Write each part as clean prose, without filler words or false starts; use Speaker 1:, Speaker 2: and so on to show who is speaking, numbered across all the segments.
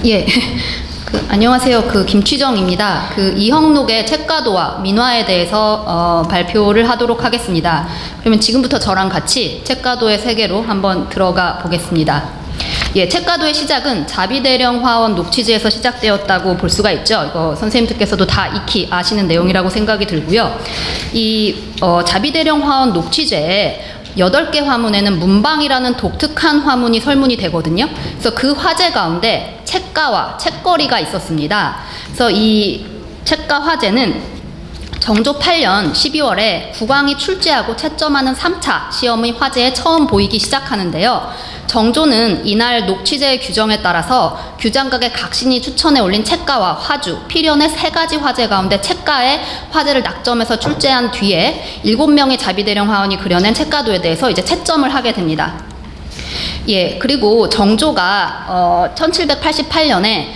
Speaker 1: 예. 안녕하세요. 김취정입니다. 이형록의 책가도와 민화에 대해서 발표를 하도록 하겠습니다. 그러면 지금부터 저랑 같이 책가도의 세계로 한번 들어가 보겠습니다. 예, 책가도의 시작은 자비대령 화원 녹취제에서 시작되었다고 볼 수가 있죠. 이거 선생님들께서도 다 익히 아시는 내용이라고 생각이 들고요. 자비대령 화원 녹취제에 8개 화문에는 문방이라는 독특한 화문이 설문이 되거든요. 그래서 그 화제 가운데 책가와 책거리가 있었습니다. 그래서 이 책가 화제는 정조 8년 12월에 국왕이 출제하고 채점하는 3차 시험의 화제에 처음 보이기 시작하는데요. 정조는 이날 녹취제의 규정에 따라서 규장각의 각신이 추천해 올린 책가와 화주, 필연의 3가지 화제 가운데 책가의 화제를 낙점해서 출제한 뒤에 7명의 자비대령 화원이 그려낸 책가도에 대해서 이제 채점을 하게 됩니다. 예, 그리고 정조가 1788년에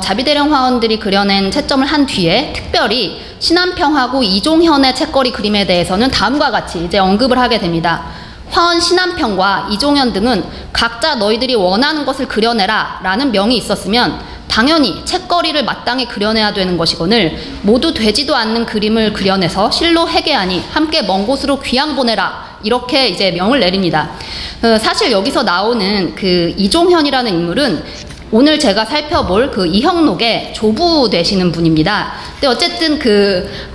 Speaker 1: 자비대령 화원들이 그려낸 채점을 한 뒤에 특별히 신한평하고 이종현의 책거리 그림에 대해서는 다음과 같이 이제 언급을 하게 됩니다. 화원 신한평과 이종현 등은 각자 너희들이 원하는 것을 그려내라 라는 명이 있었으면 당연히 책거리를 마땅히 그려내야 되는 것이거늘 모두 되지도 않는 그림을 그려내서 실로 회개하니 함께 먼 곳으로 귀양 보내라, 이렇게 이제 명을 내립니다. 사실 여기서 나오는 이종현이라는 인물은 오늘 제가 살펴볼 이형록의 조부 되시는 분입니다. 근데 어쨌든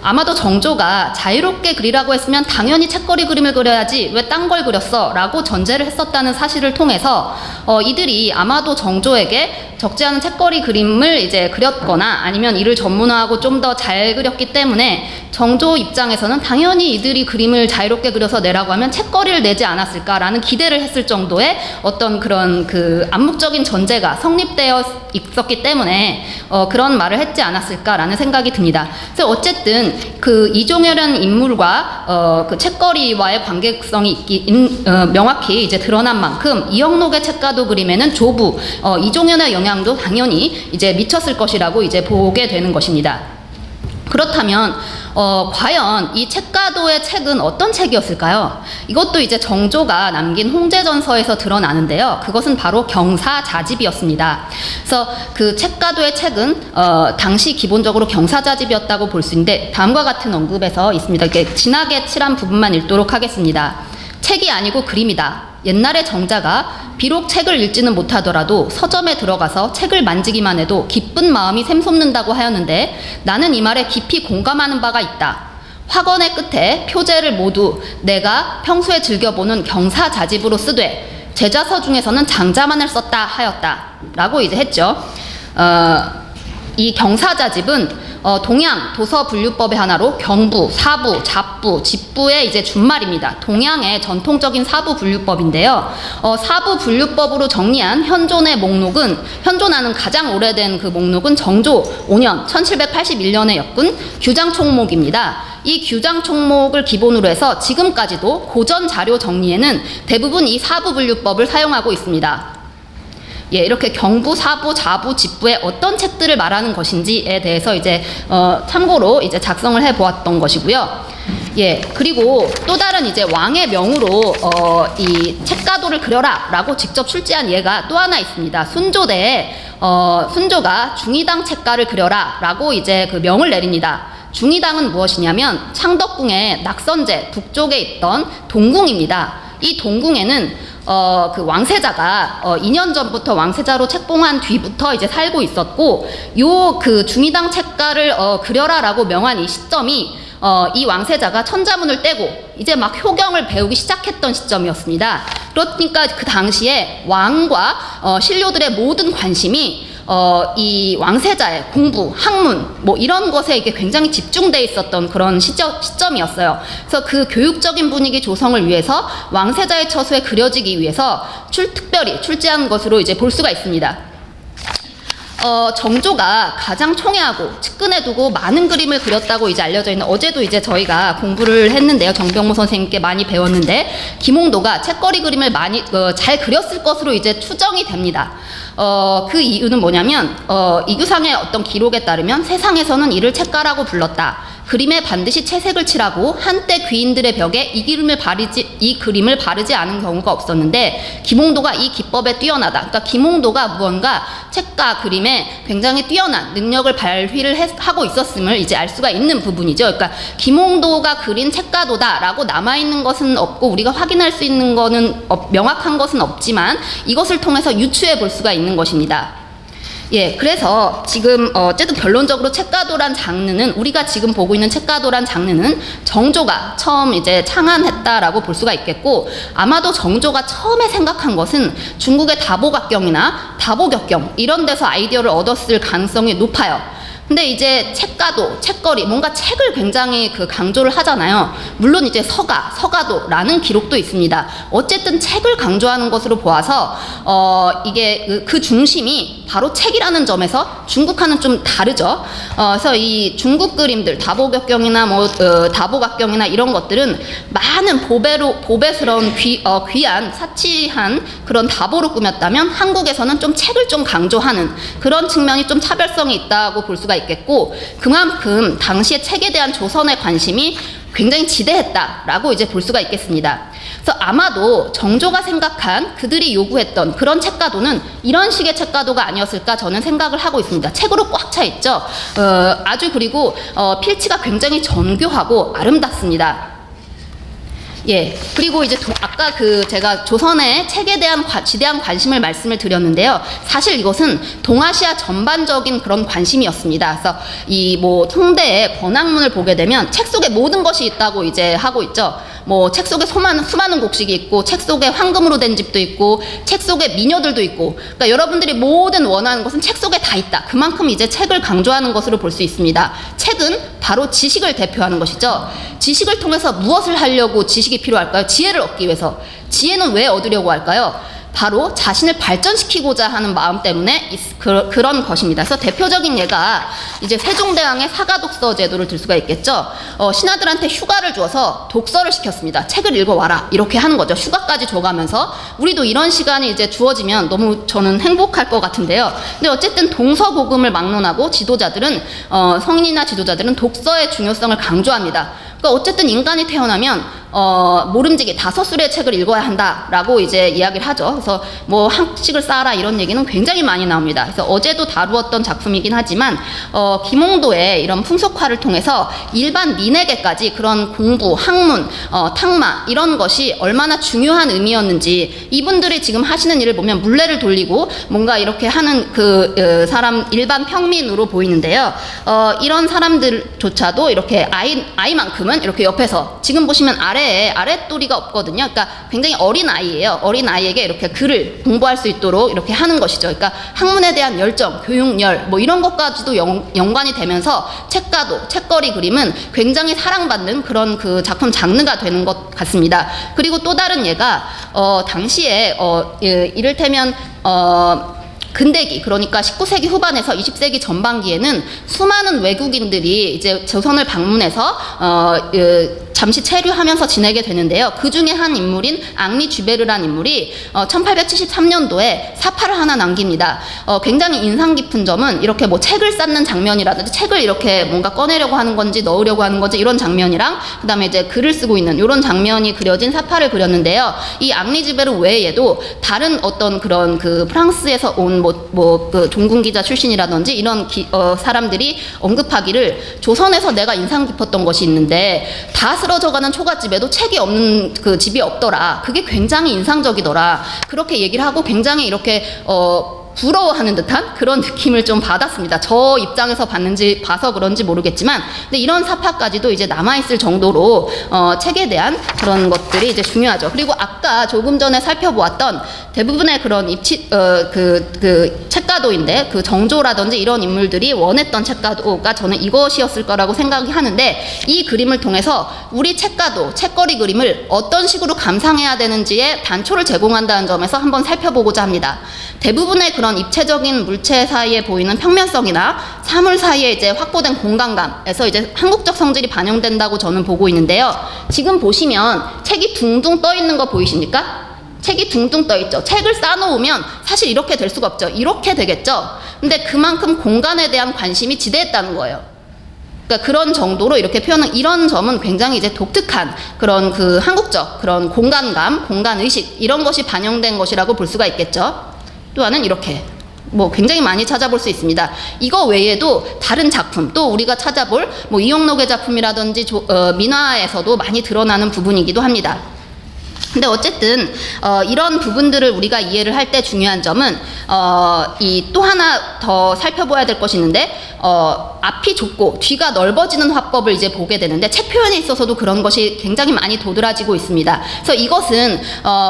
Speaker 1: 아마도 정조가 자유롭게 그리라고 했으면 당연히 책거리 그림을 그려야지 왜 딴 걸 그렸어? 라고 전제를 했었다는 사실을 통해서 이들이 아마도 정조에게 적지 않은 책거리 그림을 이제 그렸거나 아니면 이를 전문화하고 좀 더 잘 그렸기 때문에 정조 입장에서는 당연히 이들이 그림을 자유롭게 그려서 내라고 하면 책거리를 내지 않았을까라는 기대를 했을 정도의 어떤 그런 암묵적인 전제가 성립되어 있었기 때문에 그런 말을 했지 않았을까라는 생각이 듭니다. 그래서 어쨌든 이종현이라는 인물과 책거리와의 관계성이 명확히 이제 드러난 만큼 이형록의 책가도 그림에는 조부, 이종현의 영향도 당연히 이제 미쳤을 것이라고 이제 보게 되는 것입니다. 그렇다면 과연 이 책가도의 책은 어떤 책이었을까요? 이것도 이제 정조가 남긴 홍제전서에서 드러나는데요. 그것은 바로 경사자집이었습니다. 그래서 책가도의 책은 당시 기본적으로 경사자집이었다고 볼 수 있는데 다음과 같은 언급에서 있습니다. 이렇게 진하게 칠한 부분만 읽도록 하겠습니다. 책이 아니고 그림이다. 옛날의 정자가 비록 책을 읽지는 못하더라도 서점에 들어가서 책을 만지기만 해도 기쁜 마음이 샘솟는다고 하였는데 나는 이 말에 깊이 공감하는 바가 있다. 화건의 끝에 표제를 모두 내가 평소에 즐겨보는 경사자집으로 쓰되 제자서 중에서는 장자만을 썼다 하였다 라고 이제 했죠. 이 경사자집은 동양 도서분류법의 하나로 경부, 사부, 잡부, 집부의 이제 준말입니다. 동양의 전통적인 사부분류법인데요. 사부분류법으로 정리한 현존의 목록은, 현존하는 가장 오래된 목록은 정조 5년 1781년에 엮은 규장총목입니다. 이 규장총목을 기본으로 해서 지금까지도 고전 자료 정리에는 대부분 이 사부분류법을 사용하고 있습니다. 예, 이렇게 경부, 사부, 자부, 집부의 어떤 책들을 말하는 것인지에 대해서 이제 참고로 이제 작성을 해 보았던 것이고요. 예, 그리고 또 다른 이제 왕의 명으로 이 책가도를 그려라라고 직접 출제한 예가 또 하나 있습니다. 순조대에 순조가 중의당 책가를 그려라라고 이제 명을 내립니다. 중의당은 무엇이냐면 창덕궁의 낙선제 북쪽에 있던 동궁입니다. 이 동궁에는 왕세자가 2년 전부터 왕세자로 책봉한 뒤부터 이제 살고 있었고, 중의당 책가를 그려라라고 명한 이 시점이 이 왕세자가 천자문을 떼고 이제 막 효경을 배우기 시작했던 시점이었습니다. 그러니까 그 당시에 왕과 신료들의 모든 관심이 이 왕세자의 공부, 학문 뭐 이런 것에 이게 굉장히 집중돼 있었던 그런 시점이었어요. 그래서 그 교육적인 분위기 조성을 위해서 왕세자의 처소에 그려지기 위해서 특별히 출제한 것으로 이제 볼 수가 있습니다. 정조가 가장 총애하고 측근에 두고 많은 그림을 그렸다고 이제 알려져 있는, 어제도 이제 저희가 공부를 했는데요. 정병모 선생님께 많이 배웠는데, 김홍도가 책거리 그림을 많이 잘 그렸을 것으로 이제 추정이 됩니다. 그 이유는 뭐냐면 이규상의 어떤 기록에 따르면 세상에서는 이를 책가라고 불렀다. 그림에 반드시 채색을 칠하고 한때 귀인들의 벽에 이 그림을 바르지 않은 경우가 없었는데 김홍도가 이 기법에 뛰어나다. 그러니까 김홍도가 무언가 책과 그림에 굉장히 뛰어난 능력을 발휘를 하고 있었음을 이제 알 수가 있는 부분이죠. 그러니까 김홍도가 그린 책가도다라고 남아있는 것은 없고 우리가 확인할 수 있는 거는 명확한 것은 없지만 이것을 통해서 유추해 볼 수가 있는 것입니다. 예, 그래서 지금 어쨌든 결론적으로 책가도란 장르는 우리가 지금 보고 있는 책가도란 장르는 정조가 처음 이제 창안했다라고 볼 수가 있겠고 아마도 정조가 처음에 생각한 것은 중국의 다보각경이나 다보격경 이런 데서 아이디어를 얻었을 가능성이 높아요. 근데 이제 책가도, 책거리, 뭔가 책을 굉장히 강조를 하잖아요. 물론 이제 서가도라는 기록도 있습니다. 어쨌든 책을 강조하는 것으로 보아서 이게 그 중심이 바로 책이라는 점에서 중국과는 좀 다르죠. 그래서 이 중국 그림들, 다보격경이나 다보각경이나 이런 것들은 많은 보배스러운 귀한 사치한 그런 다보로 꾸몄다면 한국에서는 좀 책을 좀 강조하는 그런 측면이 좀 차별성이 있다고 볼 수가 있겠고 그만큼 당시에 책에 대한 조선의 관심이 굉장히 지대했다라고 이제 볼 수가 있겠습니다. 그래서 아마도 정조가 생각한 그들이 요구했던 그런 책가도는 이런 식의 책가도가 아니었을까 저는 생각을 하고 있습니다. 책으로 꽉 차 있죠. 아주 그리고 필치가 굉장히 정교하고 아름답습니다. 예, 그리고 이제 아까 제가 조선의 책에 대한 지대한 관심을 말씀을 드렸는데요. 사실 이것은 동아시아 전반적인 그런 관심이었습니다. 그래서 이 송대의 권학문을 보게 되면 책 속에 모든 것이 있다고 이제 하고 있죠. 책 속에 수많은 곡식이 있고 책 속에 황금으로 된 집도 있고 책 속에 미녀들도 있고 그러니까 여러분들이 모든 원하는 것은 책 속에 다 있다. 그만큼 이제 책을 강조하는 것으로 볼 수 있습니다. 책은 바로 지식을 대표하는 것이죠. 지식을 통해서 무엇을 하려고 지식이 필요할까요? 지혜를 얻기 위해서. 지혜는 왜 얻으려고 할까요? 바로 자신을 발전시키고자 하는 마음 때문에 그런 것입니다. 그래서 대표적인 예가 이제 세종대왕의 사가독서 제도를 들 수가 있겠죠. 신하들한테 휴가를 주어서 독서를 시켰습니다. 책을 읽어와라 이렇게 하는 거죠. 휴가까지 줘가면서 우리도 이런 시간이 이제 주어지면 너무 저는 행복할 것 같은데요. 근데 어쨌든 동서고금을 막론하고 지도자들은 성인이나 지도자들은 독서의 중요성을 강조합니다. 그러니까 어쨌든 인간이 태어나면 모름지기 5술의 책을 읽어야 한다라고 이제 이야기를 하죠. 그래서 학식을 쌓아라 이런 얘기는 굉장히 많이 나옵니다. 그래서 어제도 다루었던 작품이긴 하지만 김홍도의 이런 풍속화를 통해서 일반 민에게까지 그런 공부, 학문, 탁마 이런 것이 얼마나 중요한 의미였는지 이분들이 지금 하시는 일을 보면 물레를 돌리고 뭔가 이렇게 하는 사람 일반 평민으로 보이는데요. 이런 사람들조차도 이렇게 아이만큼은 이렇게 옆에서 지금 보시면 아랫도리가 없거든요. 그러니까 굉장히 어린 아이예요. 어린 아이에게 이렇게 글을 공부할 수 있도록 이렇게 하는 것이죠. 그러니까 학문에 대한 열정, 교육열 이런 것까지도 연관이 되면서 책가도, 책거리 그림은 굉장히 사랑받는 그런 작품 장르가 되는 것 같습니다. 그리고 또 다른 예가 당시에 이를테면 근대기 그러니까 19세기 후반에서 20세기 전반기에는 수많은 외국인들이 이제 조선을 방문해서 잠시 체류하면서 지내게 되는데요. 그 중에 한 인물인 앙리 쥐베르란 인물이 1873년도에 사파를 하나 남깁니다. 굉장히 인상 깊은 점은 이렇게 책을 쌓는 장면이라든지 책을 이렇게 뭔가 꺼내려고 하는 건지 넣으려고 하는 건지 이런 장면이랑 그 다음에 이제 글을 쓰고 있는 이런 장면이 그려진 사파를 그렸는데요. 이 앙리 쥐베르 외에도 다른 어떤 그런 프랑스에서 온 종군 기자 출신이라든지 이런 사람들이 언급하기를 조선에서 내가 인상 깊었던 것이 있는데 다 쓰러져가는 초가집에도 책이 없는 집이 없더라. 그게 굉장히 인상적이더라. 그렇게 얘기를 하고 굉장히 이렇게 부러워하는 듯한 그런 느낌을 좀 받았습니다. 저 입장에서 봐서 그런지 모르겠지만, 근데 이런 사파까지도 이제 남아있을 정도로 책에 대한 그런 것들이 이제 중요하죠. 그리고 아까 조금 전에 살펴보았던 대부분의 그런 책가도인데 그 정조라든지 이런 인물들이 원했던 책가도가 저는 이것이었을 거라고 생각이 하는데, 이 그림을 통해서 우리 책가도, 책거리 그림을 어떤 식으로 감상해야 되는지에 단초를 제공한다는 점에서 한번 살펴보고자 합니다. 대부분의 그런 입체적인 물체 사이에 보이는 평면성이나 사물 사이에 이제 확보된 공간감에서 이제 한국적 성질이 반영된다고 저는 보고 있는데요. 지금 보시면 책이 둥둥 떠 있는 거 보이십니까? 책이 둥둥 떠 있죠. 책을 쌓아놓으면 사실 이렇게 될 수가 없죠. 이렇게 되겠죠. 근데 그만큼 공간에 대한 관심이 지대했다는 거예요. 그러니까 그런 정도로 이렇게 표현한 이런 점은 굉장히 이제 독특한 그런 그 한국적 그런 공간감, 공간의식 이런 것이 반영된 것이라고 볼 수가 있겠죠. 또 하나는 이렇게 뭐 굉장히 많이 찾아볼 수 있습니다. 이거 외에도 다른 작품 또 우리가 찾아볼 뭐 이영록의 작품이라든지 민화에서도 많이 드러나는 부분이기도 합니다. 근데 어쨌든 이런 부분들을 우리가 이해를 할 때 중요한 점은 이 또 하나 더 살펴봐야 될 것이 있는데 앞이 좁고 뒤가 넓어지는 화법을 이제 보게 되는데 책 표현에 있어서도 그런 것이 굉장히 많이 도드라지고 있습니다. 그래서 이것은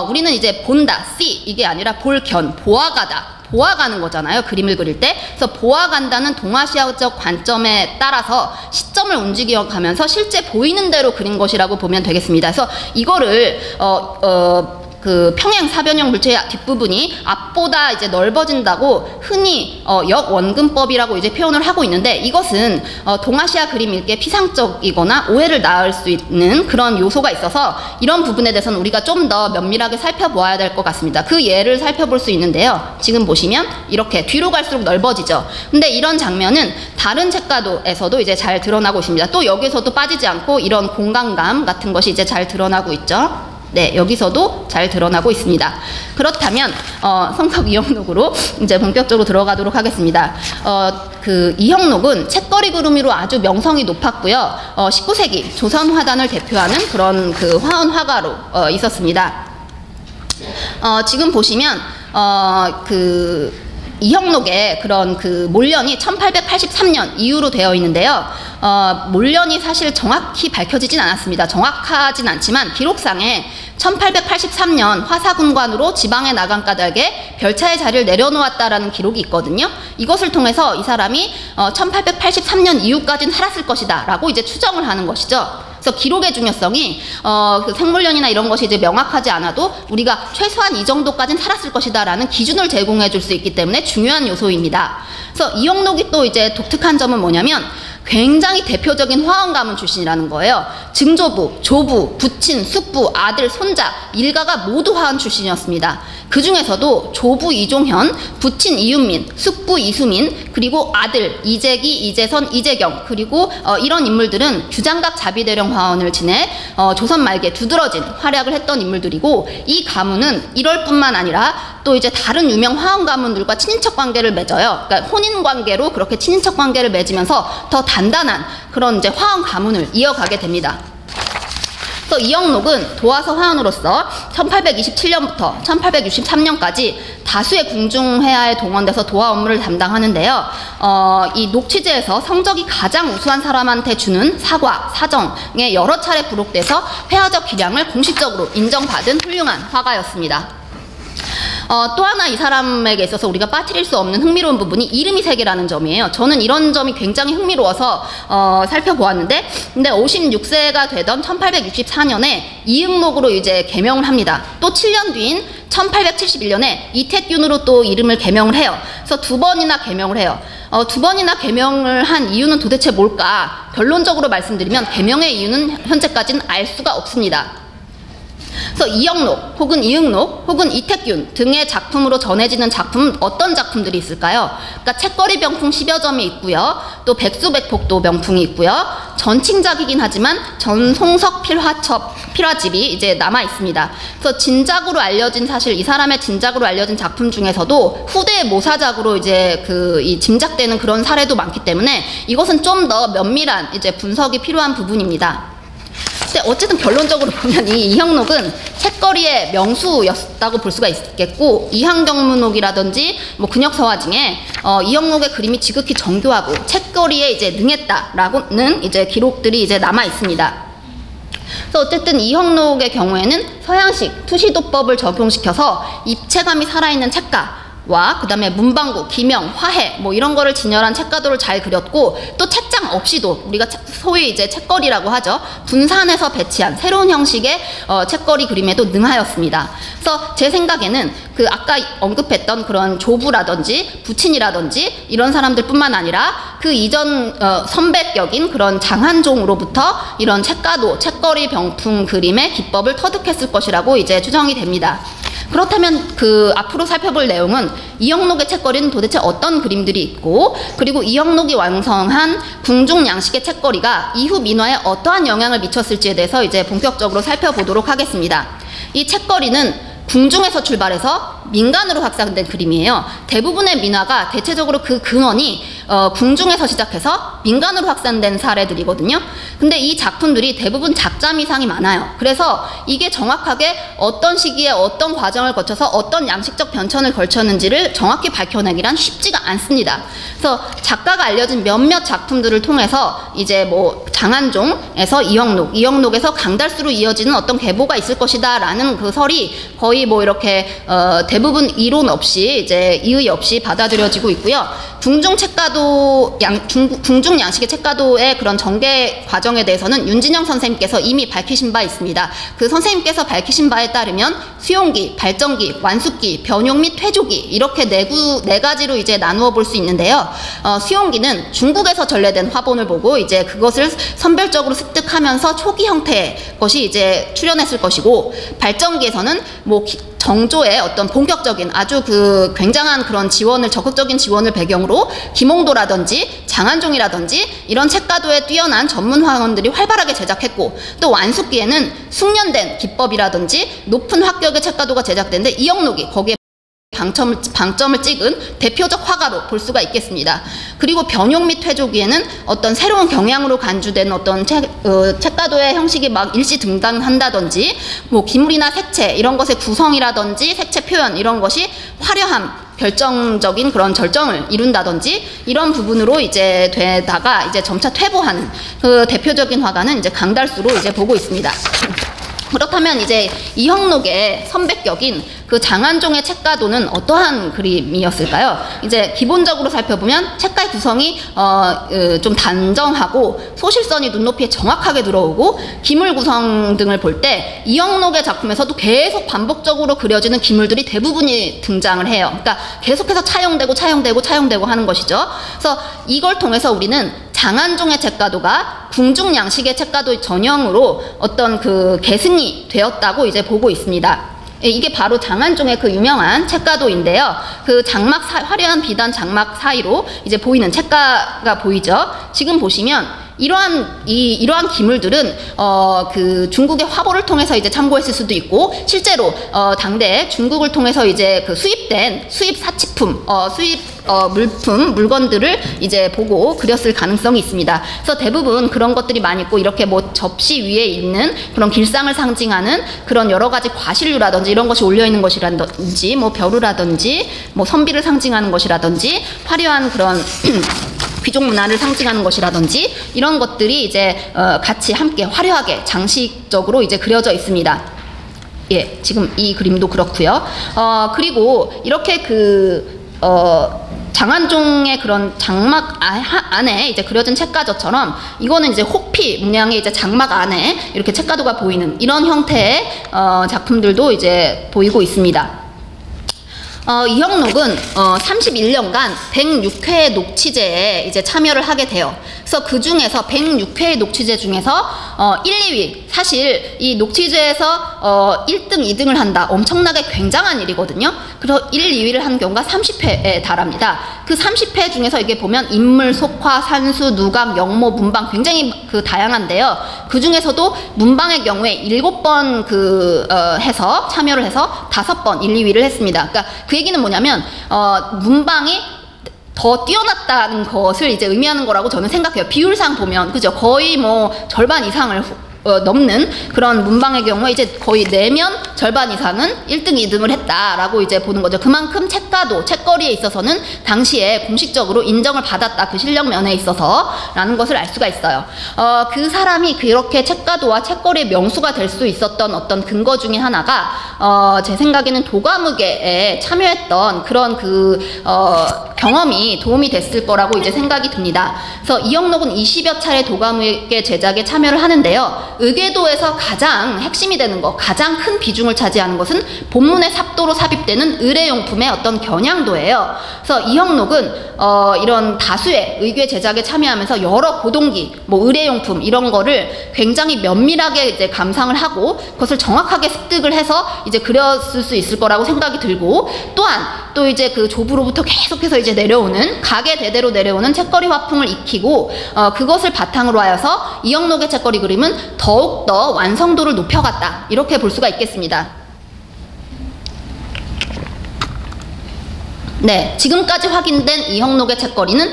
Speaker 1: 우리는 이제 본다, see 이게 아니라 볼견, 보아가다. 보아가는 거잖아요. 그림을 그릴 때. 그래서 보아간다는 동아시아적 관점에 따라서 시점을 움직여가면서 실제 보이는 대로 그린 것이라고 보면 되겠습니다. 그래서 이거를 그 평행 사변형 물체의 뒷부분이 앞보다 이제 넓어진다고 흔히 역원근법이라고 이제 표현을 하고 있는데 이것은 동아시아 그림 읽기에 피상적이거나 오해를 낳을 수 있는 그런 요소가 있어서 이런 부분에 대해서는 우리가 좀 더 면밀하게 살펴보아야 될 것 같습니다. 그 예를 살펴볼 수 있는데요. 지금 보시면 이렇게 뒤로 갈수록 넓어지죠. 근데 이런 장면은 다른 책가도에서도 이제 잘 드러나고 있습니다. 또 여기서도 빠지지 않고 이런 공간감 같은 것이 이제 잘 드러나고 있죠. 네, 여기서도 잘 드러나고 있습니다. 그렇다면 성격 이형록으로 이제 본격적으로 들어가도록 하겠습니다. 그 이형록은 책거리 그림으로 아주 명성이 높았고요. 19세기 조선 화단을 대표하는 그런 그 화원 화가로 있었습니다. 지금 보시면 그 이형록의 그런 그 몰년이 1883년 이후로 되어 있는데요. 몰년이 사실 정확히 밝혀지진 않았습니다. 정확하진 않지만 기록상에 1883년 화사군관으로 지방에 나간 까닭에 별차의 자리를 내려놓았다라는 기록이 있거든요. 이것을 통해서 이 사람이 1883년 이후까지는 살았을 것이다 라고 이제 추정을 하는 것이죠. 그래서 기록의 중요성이 그 생물년이나 이런 것이 이제 명확하지 않아도 우리가 최소한 이 정도까지는 살았을 것이다라는 기준을 제공해 줄 수 있기 때문에 중요한 요소입니다. 그래서 이형록이 또 이제 독특한 점은 뭐냐면 굉장히 대표적인 화원 가문 출신이라는 거예요. 증조부, 조부, 부친, 숙부, 아들, 손자 일가가 모두 화원 출신이었습니다. 그 중에서도 조부 이종현, 부친 이윤민, 숙부 이수민, 그리고 아들 이재기, 이재선, 이재경 그리고 이런 인물들은 주장각 자비대령 화원을 지내 조선 말기에 두드러진 활약을 했던 인물들이고 이 가문은 이럴 뿐만 아니라 또 이제 다른 유명 화원 가문들과 친인척 관계를 맺어요. 그러니까 혼인 관계로 그렇게 친인척 관계를 맺으면서 더 단단한 그런 이제 화원 가문을 이어가게 됩니다. 그래서 이형록은 도화서 화원으로서 1827년부터 1863년까지 다수의 궁중회하에 동원돼서 도화 업무를 담당하는데요. 이 녹취제에서 성적이 가장 우수한 사람한테 주는 사과, 사정에 여러 차례 부록돼서 회화적 기량을 공식적으로 인정받은 훌륭한 화가였습니다. 또 하나 이 사람에게 있어서 우리가 빠뜨릴 수 없는 흥미로운 부분이 이름이 세 개라는 점이에요. 저는 이런 점이 굉장히 흥미로워서 살펴보았는데 근데 56세가 되던 1864년에 이응록으로 이제 개명을 합니다. 또 7년 뒤인 1871년에 이택균으로 또 이름을 개명을 해요. 그래서 두 번이나 개명을 해요. 두 번이나 개명을 한 이유는 도대체 뭘까? 결론적으로 말씀드리면 개명의 이유는 현재까지는 알 수가 없습니다. 그래서 이영록 혹은 이응록 혹은 이택균 등의 작품으로 전해지는 작품은 어떤 작품들이 있을까요? 그러니까 책거리 병풍 10여 점이 있고요. 또 백수백폭도 병풍이 있고요. 전칭작이긴 하지만 전송석 필화집이 이제 남아 있습니다. 그래서 진작으로 알려진 사실 이 사람의 진작으로 알려진 작품 중에서도 후대의 모사작으로 이제 이 짐작되는 그런 사례도 많기 때문에 이것은 좀 더 면밀한 이제 분석이 필요한 부분입니다. 근데 어쨌든 결론적으로 보면 이 이형록은 책거리의 명수였다고 볼 수가 있겠고 이항경문록이라든지 뭐 근역서화 중에 이형록의 그림이 지극히 정교하고 책거리에 이제 능했다라고는 이제 기록들이 이제 남아 있습니다. 그래서 어쨌든 이형록의 경우에는 서양식 투시도법을 적용시켜서 입체감이 살아있는 책가와 그 다음에 문방구, 기명, 화해 뭐 이런 거를 진열한 책가도를 잘 그렸고 또 책장 없이도 우리가 소위 이제 책거리라고 하죠. 분산해서 배치한 새로운 형식의 책거리 그림에도 능하였습니다. 그래서 제 생각에는 그 아까 언급했던 그런 조부라든지 부친이라든지 이런 사람들뿐만 아니라 그 이전 선배격인 그런 장한종으로부터 이런 책가도, 책거리 병풍 그림의 기법을 터득했을 것이라고 이제 추정이 됩니다. 그렇다면 그 앞으로 살펴볼 내용은 이영록의 책거리는 도대체 어떤 그림들이 있고, 그리고 이영록이 완성한 궁중 양식의 책거리가 이후 민화에 어떠한 영향을 미쳤을지에 대해서 이제 본격적으로 살펴보도록 하겠습니다. 이 책거리는 궁중에서 출발해서 민간으로 확산된 그림이에요. 대부분의 민화가 대체적으로 그 근원이 궁중에서 시작해서 민간으로 확산된 사례들이거든요. 근데 이 작품들이 대부분 작자미상이 많아요. 그래서 이게 정확하게 어떤 시기에 어떤 과정을 거쳐서 어떤 양식적 변천을 걸쳤는지를 정확히 밝혀내기란 쉽지가 않습니다. 그래서 작가가 알려진 몇몇 작품들을 통해서 이제 뭐 장안종에서 이영록에서 강달수로 이어지는 어떤 계보가 있을 것이다 라는 그 설이 거의 뭐 이렇게 대부분 이론 없이 이제 이의 없이 받아들여지고 있고요. 궁중 양식의 책가도의 그런 전개 과정에 대해서는 윤진영 선생님께서 이미 밝히신 바 있습니다. 그 선생님께서 밝히신 바에 따르면 수용기, 발전기, 완숙기, 변용 및 퇴조기 이렇게 네 가지로 이제 나누어 볼 수 있는데요. 수용기는 중국에서 전래된 화본을 보고 이제 그것을 선별적으로 습득하면서 초기 형태의 것이 이제 출현했을 것이고, 발전기에서는 뭐 정조의 어떤 본격적인 아주 그 굉장한 그런 적극적인 지원을 배경으로 김홍도라든지 장안종이라든지 이런 책가도에 뛰어난 전문 화원들이 활발하게 제작했고, 또 완숙기에는 숙련된 기법이라든지 높은 합격의 책가도가 제작되는데 이영록이 거기에 방점을 찍은 대표적 화가로 볼 수가 있겠습니다. 그리고 변용 및 퇴조기에는 어떤 새로운 경향으로 간주된 어떤 책가도의 형식이 막 일시 등장한다든지, 뭐 기물이나 색채 이런 것의 구성이라든지 색채 표현 이런 것이 화려함, 결정적인 그런 절정을 이룬다든지 이런 부분으로 이제 되다가 이제 점차 퇴보하는 그 대표적인 화가는 이제 강달수로 이제 보고 있습니다. 그렇다면 이제 이영록의 선배격인 그 장안종의 책가도는 어떠한 그림이었을까요? 이제 기본적으로 살펴보면 책가의 구성이 좀 단정하고 소실선이 눈높이에 정확하게 들어오고, 기물 구성 등을 볼 때 이영록의 작품에서도 계속 반복적으로 그려지는 기물들이 대부분이 등장을 해요. 그러니까 계속해서 차용되고 하는 것이죠. 그래서 이걸 통해서 우리는 장안종의 책가도가 궁중 양식의 책가도 전형으로 어떤 그 계승이 되었다고 이제 보고 있습니다. 이게 바로 장안종의 그 유명한 책가도인데요. 그 화려한 비단 장막 사이로 이제 보이는 책가가 보이죠. 지금 보시면 이러한 기물들은 그 중국의 화보를 통해서 이제 참고했을 수도 있고, 실제로 당대 중국을 통해서 이제 그 수입 사치품, 물건들을 이제 보고 그렸을 가능성이 있습니다. 그래서 대부분 그런 것들이 많이 있고, 이렇게 뭐 접시 위에 있는 그런 길상을 상징하는 그런 여러 가지 과실류라든지 이런 것이 올려 있는 것이라든지, 뭐 벼루라든지, 뭐 선비를 상징하는 것이라든지, 화려한 그런 귀족 문화를 상징하는 것이라든지 이런 것들이 이제 같이 함께 화려하게 장식적으로 이제 그려져 있습니다. 예, 지금 이 그림도 그렇고요. 그리고 이렇게 장안종의 그런 장막 안에 이제 그려진 책가도처럼 이거는 이제 호피 문양의 이제 장막 안에 이렇게 책가도가 보이는 이런 형태의 작품들도 이제 보이고 있습니다. 이영록은 31년간 106회의 녹취제에 이제 참여를 하게 돼요. 그래서 그 중에서 106회의 녹취제 중에서 1, 2위, 사실 이 녹취제에서 1등, 2등을 한다. 엄청나게 굉장한 일이거든요. 그래서 1, 2위를 한 경우가 30회에 달합니다. 그 30회 중에서 이게 보면 인물, 속화, 산수, 누각, 영모, 문방 굉장히 그 다양한데요. 그 중에서도 문방의 경우에 7번 해서 참여를 해서 5번 1, 2위를 했습니다. 그러니까 그 얘기는 뭐냐면 문방이 더 뛰어났다는 것을 이제 의미하는 거라고 저는 생각해요. 비율상 보면 그죠? 거의 뭐 절반 이상을 넘는 그런 문방의 경우에 이제 거의 내면 절반 이상은 1등, 2등을 했다라고 이제 보는 거죠. 그만큼 책가도, 책거리에 있어서는 당시에 공식적으로 인정을 받았다. 그 실력 면에 있어서 라는 것을 알 수가 있어요. 그 사람이 그렇게 책가도와 책거리의 명수가 될 수 있었던 어떤 근거 중에 하나가 제 생각에는 도가무계에 참여했던 그런 경험이 도움이 됐을 거라고 이제 생각이 듭니다. 그래서 이영록은 20여 차례 도가무계 제작에 참여를 하는데요. 의궤도에서 가장 핵심이 되는 거, 가장 큰 비중을 차지하는 것은 본문의 삽도로 삽입되는 의례용품의 어떤 겨냥도예요. 그래서 이형록은 이런 다수의 의궤 제작에 참여하면서 여러 고동기, 뭐 의례용품 이런 거를 굉장히 면밀하게 이제 감상을 하고 그것을 정확하게 습득을 해서 이제 그렸을 수 있을 거라고 생각이 들고, 또한 또 이제 그 조부로부터 계속해서 이제 내려오는 가계 대대로 내려오는 책거리 화풍을 익히고 그것을 바탕으로 하여서 이형록의 책거리 그림은 더욱더 완성도를 높여갔다, 이렇게 볼 수가 있겠습니다. 네, 지금까지 확인된 이형록의 책거리는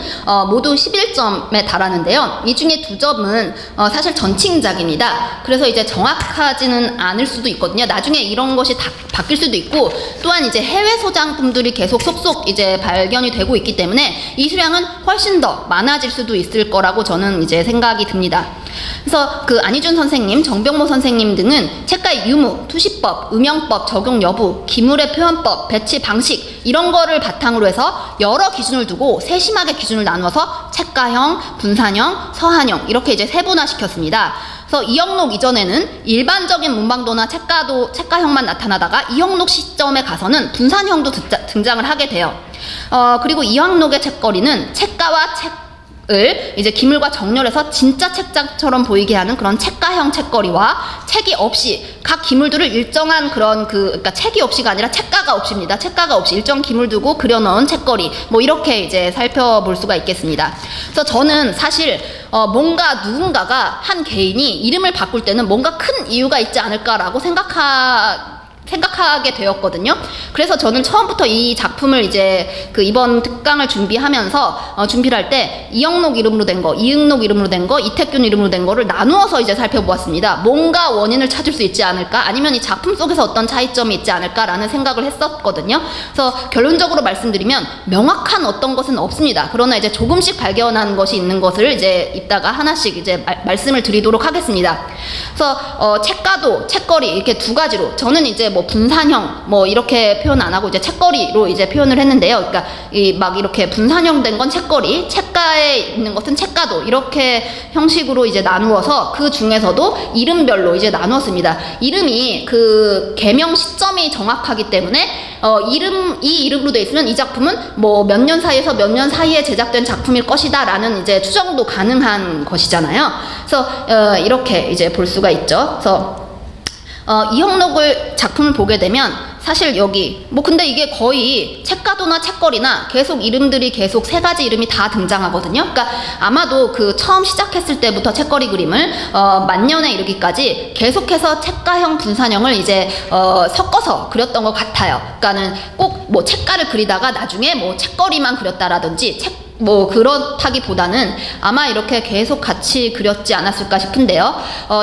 Speaker 1: 모두 11점에 달하는데요. 이 중에 2점은 사실 전칭작입니다. 그래서 이제 정확하지는 않을 수도 있거든요. 나중에 이런 것이 다 바뀔 수도 있고, 또한 이제 해외 소장품들이 계속 속속 이제 발견이 되고 있기 때문에 이 수량은 훨씬 더 많아질 수도 있을 거라고 저는 이제 생각이 듭니다. 그래서 그 안희준 선생님, 정병모 선생님 등은 책가의 유무, 투시법, 음영법, 적용 여부, 기물의 표현법, 배치 방식 이런 거를 바탕으로 해서 여러 기준을 두고 세심하게 기준을 나누어서 책가형, 분산형, 서한형 이렇게 이제 세분화시켰습니다. 그래서 이형록 이전에는 일반적인 문방도나 책가형만 나타나다가 이형록 시점에 가서는 분산형도 등장을 하게 돼요. 그리고 이형록의 책거리는 책가와 책을 이제 기물과 정렬해서 진짜 책장처럼 보이게 하는 그런 책가형 책거리와 책이 없이 각 기물들을 일정한 그런 그러니까 책이 없이가 아니라 책가가 없이입니다. 책가가 없이 일정 기물 두고 그려넣은 책거리, 뭐 이렇게 이제 살펴볼 수가 있겠습니다. 그래서 저는 사실 뭔가 누군가가 한 개인이 이름을 바꿀 때는 뭔가 큰 이유가 있지 않을까라고 생각하게 되었거든요. 그래서 저는 처음부터 이 작품을 이제 그 이번 특강을 준비하면서 준비를 할 때 이형록 이름으로 된 거, 이응록 이름으로 된 거, 이택균 이름으로 된 거를 나누어서 이제 살펴보았습니다. 뭔가 원인을 찾을 수 있지 않을까, 아니면 이 작품 속에서 어떤 차이점이 있지 않을까라는 생각을 했었거든요. 그래서 결론적으로 말씀드리면 명확한 어떤 것은 없습니다. 그러나 이제 조금씩 발견한 것이 있는 것을 이제 이따가 하나씩 이제 말씀을 드리도록 하겠습니다. 그래서 책가도, 책거리 이렇게 두 가지로, 저는 이제 뭐 분산형 뭐 이렇게 표현 안 하고 이제 책거리로 이제 표현을 했는데요. 그러니까 막 이렇게 분산형 된 건 책거리, 책가에 있는 것은 책가도, 이렇게 형식으로 이제 나누어서 그 중에서도 이름별로 이제 나누었습니다. 이름이 그 개명 시점이 정확하기 때문에 이 이름으로 되어 있으면 이 작품은 뭐 몇 년 사이에서 몇 년 사이에 제작된 작품일 것이다 라는 이제 추정도 가능한 것이잖아요. 그래서 이렇게 이제 볼 수가 있죠. 그래서 이형록을 작품을 보게 되면 사실 여기 뭐 근데 이게 거의 책가도나 책거리나 계속 이름들이 계속 세 가지 이름이 다 등장하거든요. 그러니까 아마도 그 처음 시작했을 때부터 책거리 그림을 만년에 이르기까지 계속해서 책가형, 분산형을 이제 섞어서 그렸던 것 같아요. 그러니까는 꼭 뭐 책가를 그리다가 나중에 뭐 책거리만 그렸다라든지 뭐 그렇다기보다는 아마 이렇게 계속 같이 그렸지 않았을까 싶은데요.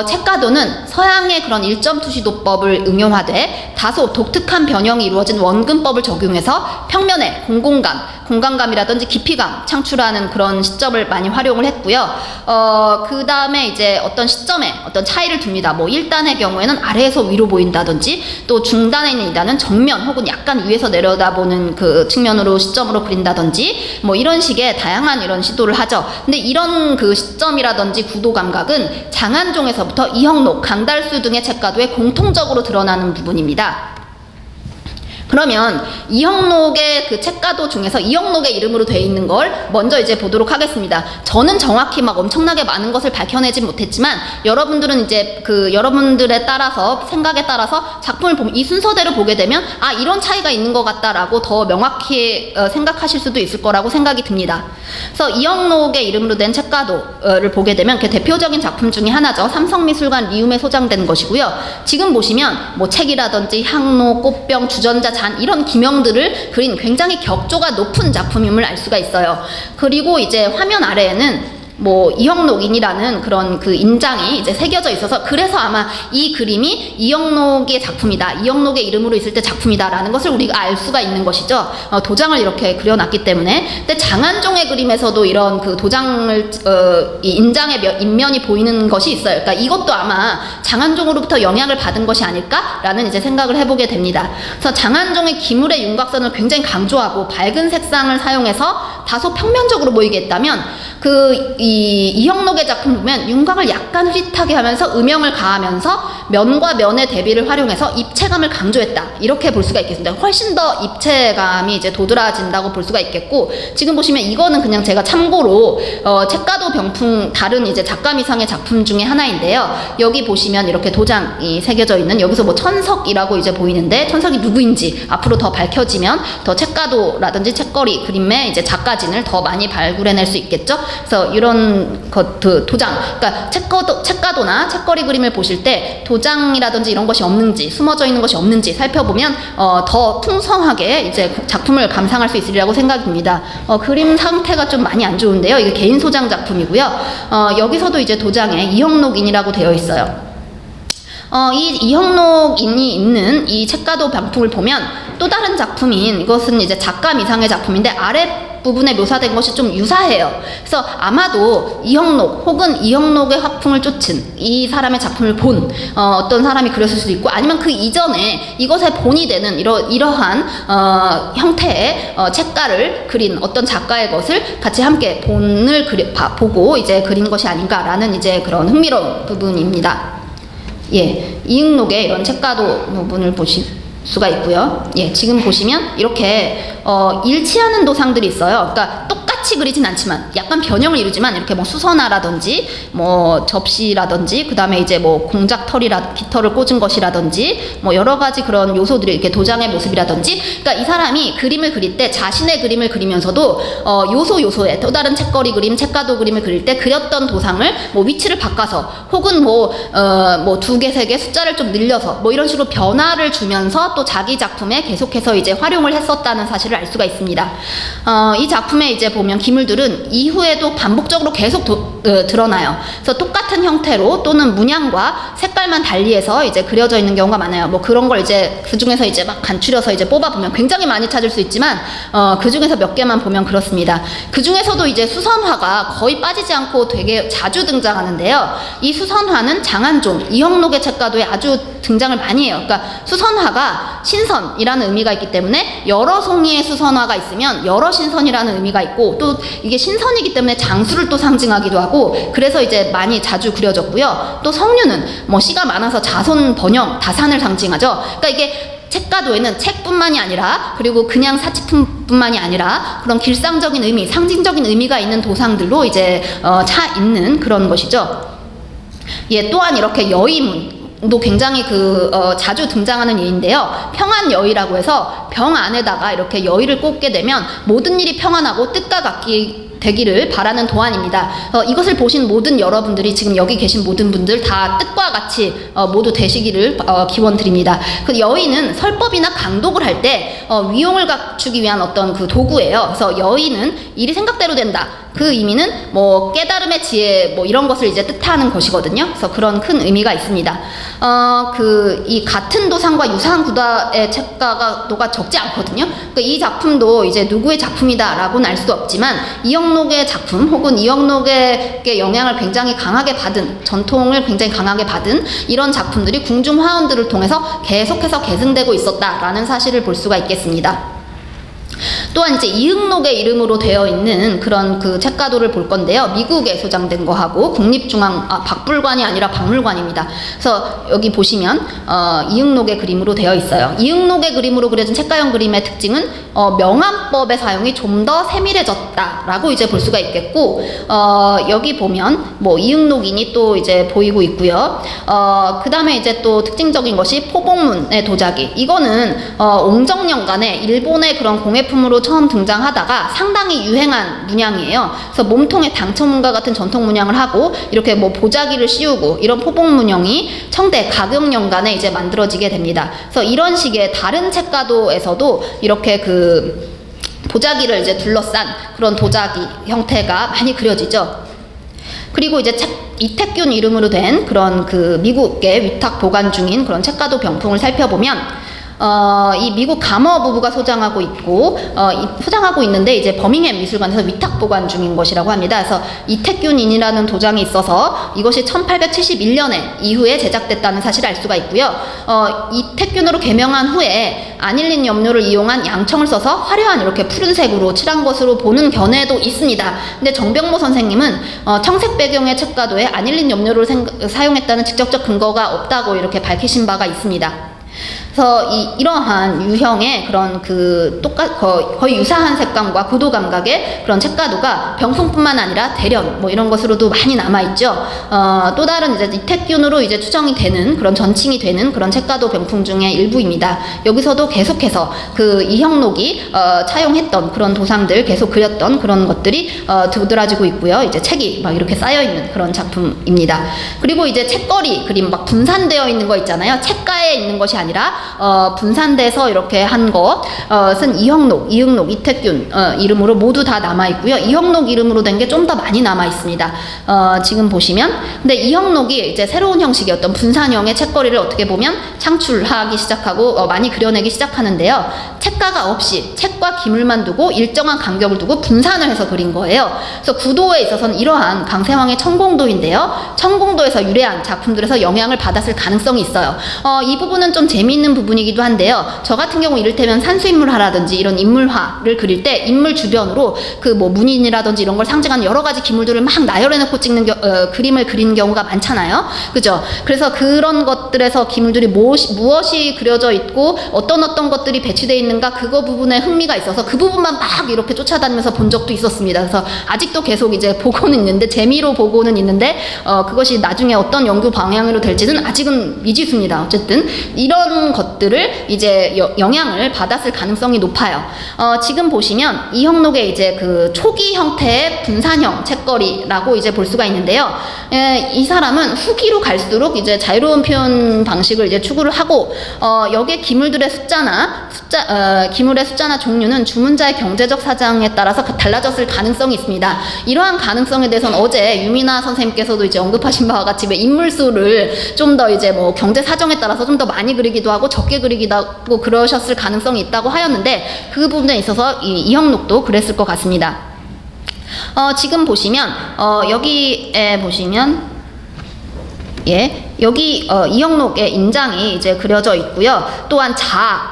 Speaker 1: 책가도는 서양의 그런 일점투시도법을 응용하되 다소 독특한 변형이 이루어진 원근법을 적용해서 평면에 공간감이라든지 깊이감 창출하는 그런 시점을 많이 활용을 했고요. 그 다음에 이제 어떤 시점에 어떤 차이를 둡니다. 뭐 1단의 경우에는 아래에서 위로 보인다든지, 또 중단에 있는 2단은 정면 혹은 약간 위에서 내려다보는 그 측면으로 시점으로 그린다든지, 뭐 이런 식의 다양한 이런 시도를 하죠. 근데 이런 그 시점이라든지 구도 감각은 장안종에서부터 이형록, 강달수 등의 책가도에 공통적으로 드러나는 부분입니다. 그러면 이형록의 그 책가도 중에서 이형록의 이름으로 되어 있는 걸 먼저 이제 보도록 하겠습니다. 저는 정확히 막 엄청나게 많은 것을 밝혀내진 못했지만 여러분들은 이제 그 여러분들의 따라서 생각에 따라서 작품을 보면 이 순서대로 보게 되면 아 이런 차이가 있는 것 같다라고 더 명확히 생각하실 수도 있을 거라고 생각이 듭니다. 그래서 이형록의 이름으로 된 책가도를 보게 되면 그 대표적인 작품 중에 하나죠. 삼성미술관 리움에 소장된 것이고요. 지금 보시면 뭐 책이라든지 향로, 꽃병, 주전자, 이런 기명들을 그린 굉장히 격조가 높은 작품임을 알 수가 있어요. 그리고 이제 화면 아래에는 뭐 이형록인이라는 그런 그 인장이 이제 새겨져 있어서 그래서 아마 이 그림이 이형록의 작품이다, 이형록의 이름으로 있을 때 작품이다라는 것을 우리가 알 수가 있는 것이죠. 도장을 이렇게 그려놨기 때문에. 근데 장안종의 그림에서도 이런 그 도장을 이 인장의 인면이 보이는 것이 있어요. 그러니까 이것도 아마 장안종으로부터 영향을 받은 것이 아닐까라는 이제 생각을 해보게 됩니다. 그래서 장안종의 기물의 윤곽선을 굉장히 강조하고 밝은 색상을 사용해서 다소 평면적으로 보이게 했다면 이 이형록의 작품 보면 윤곽을 약간 흐릿하게 하면서 음영을 가하면서 면과 면의 대비를 활용해서 입체감을 강조했다. 이렇게 볼 수가 있겠습니다. 훨씬 더 입체감이 이제 도드라진다고 볼 수가 있겠고, 지금 보시면 이거는 그냥 제가 참고로 책가도 병풍 다른 이제 작가미상의 작품 중에 하나인데요. 여기 보시면 이렇게 도장이 새겨져 있는, 여기서 뭐 천석이라고 이제 보이는데 천석이 누구인지 앞으로 더 밝혀지면 더 책가도라든지 책거리 그림의 이제 작가진을 더 많이 발굴해낼 수 있겠죠. 그래서 이런 도장, 그러니까 책가도나 책거리 그림을 보실 때 도장이라든지 이런 것이 없는지, 숨어져 있는 것이 없는지 살펴보면 더 풍성하게 이제 작품을 감상할 수 있으리라고 생각입니다. 그림 상태가 좀 많이 안 좋은데요. 이게 개인 소장 작품이고요. 여기서도 이제 도장에 이형록인이라고 되어 있어요. 이 이형록인이 있는 이 책가도 병풍을 보면 또 다른 작품인, 이것은 이제 작가 미상의 작품인데 아랫부분에 묘사된 것이 좀 유사해요. 그래서 아마도 이형록 혹은 이형록의 화풍을 쫓은 이 사람의 작품을 본 어떤 사람이 그렸을 수도 있고, 아니면 그 이전에 이것의 본이 되는 이러한 형태의 책가를 그린 어떤 작가의 것을 같이 함께 본을 보고 이제 그린 것이 아닌가라는 이제 그런 흥미로운 부분입니다. 예, 이응록의 이런 책가도 부분을 보실 수가 있고요. 예, 지금 보시면 이렇게 일치하는 도상들이 있어요. 그러니까 똑같이 그리진 않지만 약간 변형을 이루지만, 이렇게 뭐 수선화라든지 뭐 접시라든지 그 다음에 이제 뭐 깃털을 꽂은 것이라든지 뭐 여러 가지 그런 요소들이 이렇게 도장의 모습이라든지, 그러니까 이 사람이 그림을 그릴 때 자신의 그림을 그리면서도 요소에 또 다른 책거리 그림, 책가도 그림을 그릴 때 그렸던 도상을 뭐 위치를 바꿔서 혹은 뭐 2개, 3개 숫자를 좀 늘려서 뭐 이런 식으로 변화를 주면서 또 자기 작품에 계속해서 이제 활용을 했었다는 사실을 알 수가 있습니다. 이 작품에 이제 보면 기물들은 이후에도 반복적으로 계속 드러나요. 그래서 똑같은 형태로 또는 문양과 색깔만 달리해서 이제 그려져 있는 경우가 많아요. 뭐 그런 걸 이제 그 중에서 이제 막 간추려서 이제 뽑아보면 굉장히 많이 찾을 수 있지만 그 중에서 몇 개만 보면 그렇습니다. 그 중에서도 이제 수선화가 거의 빠지지 않고 되게 자주 등장하는데요. 이 수선화는 장한종, 이형록의 책가도에 아주 등장을 많이 해요. 그러니까 수선화가 신선이라는 의미가 있기 때문에 여러 송이의 수선화가 있으면 여러 신선이라는 의미가 있고, 또 이게 신선이기 때문에 장수를 또 상징하기도 하고, 그래서 이제 많이 자주 그려졌고요. 또 성류는 뭐 씨가 많아서 자손, 번영, 다산을 상징하죠. 그러니까 이게 책가도에는 책뿐만이 아니라, 그리고 그냥 사치품뿐만이 아니라 그런 길상적인 의미, 상징적인 의미가 있는 도상들로 이제 차 있는 그런 것이죠. 예, 또한 이렇게 여의문 도 굉장히 자주 등장하는 예인데요. 평안여의라고 해서 병 안에다가 이렇게 여의를 꽂게 되면 모든 일이 평안하고 뜻과 같기 되기를 바라는 도안입니다. 이것을 보신 모든 여러분들이, 지금 여기 계신 모든 분들 다 뜻과 같이 모두 되시기를 기원드립니다. 그 여의는 설법이나 강독을 할 때 위용을 갖추기 위한 어떤 그 도구예요. 그래서 여의는 일이 생각대로 된다. 그 의미는 뭐 깨달음의 지혜 뭐 이런 것을 이제 뜻하는 것이거든요. 그래서 그런 큰 의미가 있습니다. 이 같은 도상과 유사한 구도의 책가도가 적지 않거든요. 그러니까 이 작품도 이제 누구의 작품이다라고는 알 수 없지만 이형록의 작품 혹은 이형록의 영향을 굉장히 강하게 받은, 전통을 굉장히 강하게 받은 이런 작품들이 궁중 화원들을 통해서 계속해서 계승되고 있었다라는 사실을 볼 수가 있겠습니다. 또한 이제 이응록의 이름으로 되어 있는 그런 그 책가도를 볼 건데요. 미국에 소장된 거하고 박불관이 아니라 박물관입니다. 그래서 여기 보시면 이응록의 그림으로 되어 있어요. 이응록의 그림으로 그려진 책가형 그림의 특징은 명암법의 사용이 좀 더 세밀해졌다라고 이제 볼 수가 있겠고, 여기 보면 뭐 이응록인이 또 이제 보이고 있고요. 그 다음에 이제 또 특징적인 것이 포복문의 도자기. 이거는 옹정년간에 일본의 그런 공예품으로 처음 등장하다가 상당히 유행한 문양이에요. 그래서 몸통에 당첨문과 같은 전통 문양을 하고 이렇게 뭐 보자기를 씌우고 이런 포복 문양이 청대 가경년간에 이제 만들어지게 됩니다. 그래서 이런 식의 다른 책가도에서도 이렇게 그 보자기를 이제 둘러싼 그런 도자기 형태가 많이 그려지죠. 그리고 이제 이택균 이름으로 된 그런 그 미국의 위탁 보관 중인 그런 책가도 병풍을 살펴보면 이 미국 가머 부부가 소장하고 있고 소장하고 있는데 이제 버밍햄 미술관에서 위탁 보관 중인 것이라고 합니다. 그래서 이택균인이라는 도장이 있어서 이것이 1871년에 이후에 제작됐다는 사실을 알 수가 있고요. 이택균으로 개명한 후에 아닐린 염료를 이용한 양청을 써서 화려한 이렇게 푸른색으로 칠한 것으로 보는 견해도 있습니다. 근데 정병모 선생님은 청색 배경의 책가도에 아닐린 염료를 사용했다는 직접적 근거가 없다고 이렇게 밝히신 바가 있습니다. 그래서 이러한 유형의 그런 거의 유사한 색감과 구도 감각의 그런 책가도가 병풍뿐만 아니라 대련 뭐 이런 것으로도 많이 남아있죠. 또 다른 이제 이택균으로 이제 추정이 되는 그런 전칭이 되는 그런 책가도 병풍 중의 일부입니다. 여기서도 계속해서 그 이형록이 차용했던 그런 도상들 계속 그렸던 그런 것들이 두드러지고 있고요. 이제 책이 막 이렇게 쌓여있는 그런 작품입니다. 그리고 이제 책거리 그림 막 분산되어 있는 거 있잖아요. 책가에 있는 것이 아니라 분산돼서 이렇게 한 것은 이형록, 이응록, 이택균 이름으로 모두 다 남아있고요. 이형록 이름으로 된 게 좀 더 많이 남아있습니다. 지금 보시면 근데 이형록이 이제 새로운 형식의 어떤 분산형의 책거리를 어떻게 보면 창출하기 시작하고 많이 그려내기 시작하는데요. 책가가 없이 책과 기물만 두고 일정한 간격을 두고 분산을 해서 그린 거예요. 그래서 구도에 있어서는 이러한 강세황의 천공도인데요. 천공도에서 유래한 작품들에서 영향을 받았을 가능성이 있어요. 이 부분은 좀 재미있는 부분이기도 한데요. 저 같은 경우 이를테면 산수인물화라든지 이런 인물화를 그릴 때 인물 주변으로 그 뭐 문인이라든지 이런 걸 상징하는 여러 가지 기물들을 막 나열해놓고 찍는 그림을 그리는 경우가 많잖아요. 그죠? 그래서 그런 것들에서 기물들이 무엇이 그려져 있고 어떤 것들이 배치되어 있는가 그거 부분에 흥미가 있어서 그 부분만 막 이렇게 쫓아다니면서 본 적도 있었습니다. 그래서 아직도 계속 이제 보고는 있는데 재미로 보고는 있는데 그것이 나중에 어떤 연구 방향으로 될지는 아직은 미지수입니다. 어쨌든 이런 것들을 이제 영향을 받았을 가능성이 높아요. 지금 보시면 이형록의 이제 그 초기 형태의 분산형 책거리라고 이제 볼 수가 있는데요. 이 사람은 후기로 갈수록 이제 자유로운 표현 방식을 이제 추구를 하고 여기에 기물들의 기물의 숫자나 종류는 주문자의 경제적 사정에 따라서 달라졌을 가능성이 있습니다. 이러한 가능성에 대해서는 어제 유미나 선생님께서도 이제 언급하신 바와 같이 인물수를 좀 더 이제 뭐 경제 사정에 따라서 좀 더 많이 그리기도 하고 적게 그리기도 하고 그러셨을 가능성이 있다고 하였는데 그 부분에 있어서 이형록도 그랬을 것 같습니다. 지금 보시면 여기에 보시면 여기 이형록의 인장이 이제 그려져 있고요. 또한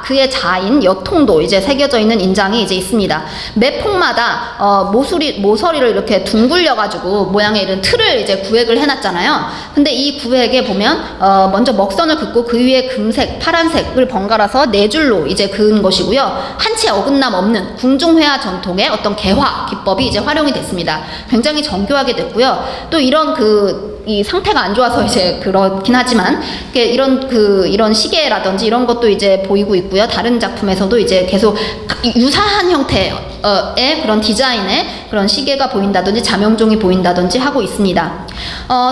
Speaker 1: 그의 자인 여통도 이제 새겨져 있는 인장이 이제 있습니다. 매 폭마다 모서리를 이렇게 둥글려 가지고 모양의 이런 틀을 이제 구획을 해놨잖아요. 근데 이 구획에 보면 먼저 먹선을 긋고 그 위에 금색, 파란색을 번갈아서 네 줄로 이제 그은 것이고요. 한치 어긋남 없는 궁중회화 전통의 어떤 개화 기법이 이제 활용이 됐습니다. 굉장히 정교하게 됐고요. 또 이런 이 상태가 안 좋아서 이제 그렇긴 하지만 이런 시계라든지 이런 것도 이제 보이고 있고요. 다른 작품에서도 이제 계속 유사한 형태의 그런 디자인의 그런 시계가 보인다든지 자명종이 보인다든지 하고 있습니다.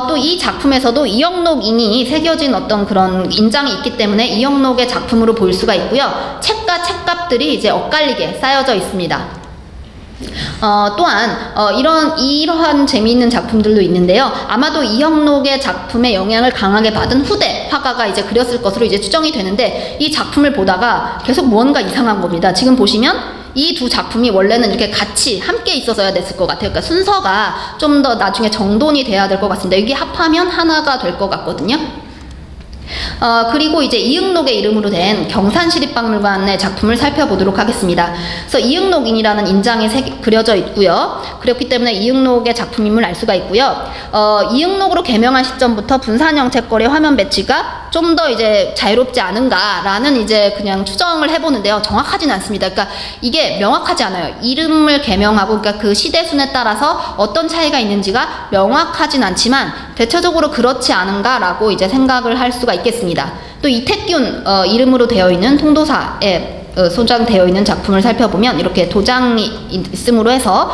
Speaker 1: 또 이 작품에서도 이형록인이 새겨진 어떤 그런 인장이 있기 때문에 이형록의 작품으로 볼 수가 있고요. 책과 책값들이 이제 엇갈리게 쌓여져 있습니다. 또한 이러한 재미있는 작품들도 있는데요. 아마도 이형록의 작품의 영향을 강하게 받은 후대 화가가 이제 그렸을 것으로 이제 추정이 되는데 이 작품을 보다가 계속 무언가 이상한 겁니다. 지금 보시면 이 두 작품이 원래는 이렇게 같이 함께 있어서야 됐을 것 같아요. 그러니까 순서가 좀 더 나중에 정돈이 돼야 될 것 같습니다. 이게 합하면 하나가 될 것 같거든요. 그리고 이제 이응록의 이름으로 된 경산시립박물관의 작품을 살펴보도록 하겠습니다. 그래서 이응록인이라는 인장이 그려져 있고요. 그렇기 때문에 이응록의 작품임을 알 수가 있고요. 이응록으로 개명한 시점부터 분산형 책거리 화면 배치가 좀 더 이제 자유롭지 않은가라는 이제 그냥 추정을 해보는데요. 정확하진 않습니다. 그러니까 이게 명확하지 않아요. 이름을 개명하고 그러니까 그 시대순에 따라서 어떤 차이가 있는지가 명확하진 않지만 대체적으로 그렇지 않은가라고 이제 생각을 할 수가 있겠습니다. 또 이택균 이름으로 되어 있는 통도사에 소장되어 있는 작품을 살펴보면 이렇게 도장이 있음으로 해서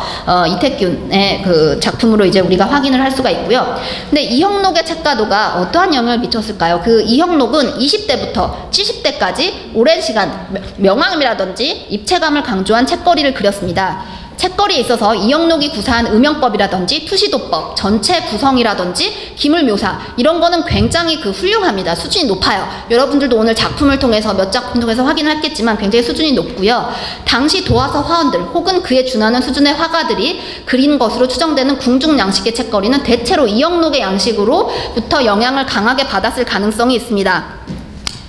Speaker 1: 이택균의 그 작품으로 이제 우리가 확인을 할 수가 있고요. 근데 이형록의 책가도가 어떠한 영향을 미쳤을까요? 그 이형록은 20대부터 70대까지 오랜 시간 명암이라든지 입체감을 강조한 책거리를 그렸습니다. 책거리에 있어서 이영록이 구사한 음영법이라든지 투시도법, 전체 구성이라든지 기물묘사 이런 거는 굉장히 훌륭합니다. 수준이 높아요. 여러분들도 오늘 작품을 통해서 몇 작품 통해서 확인을 했겠지만 굉장히 수준이 높고요. 당시 도화서 화원들 혹은 그에 준하는 수준의 화가들이 그린 것으로 추정되는 궁중 양식의 책거리는 대체로 이영록의 양식으로부터 영향을 강하게 받았을 가능성이 있습니다.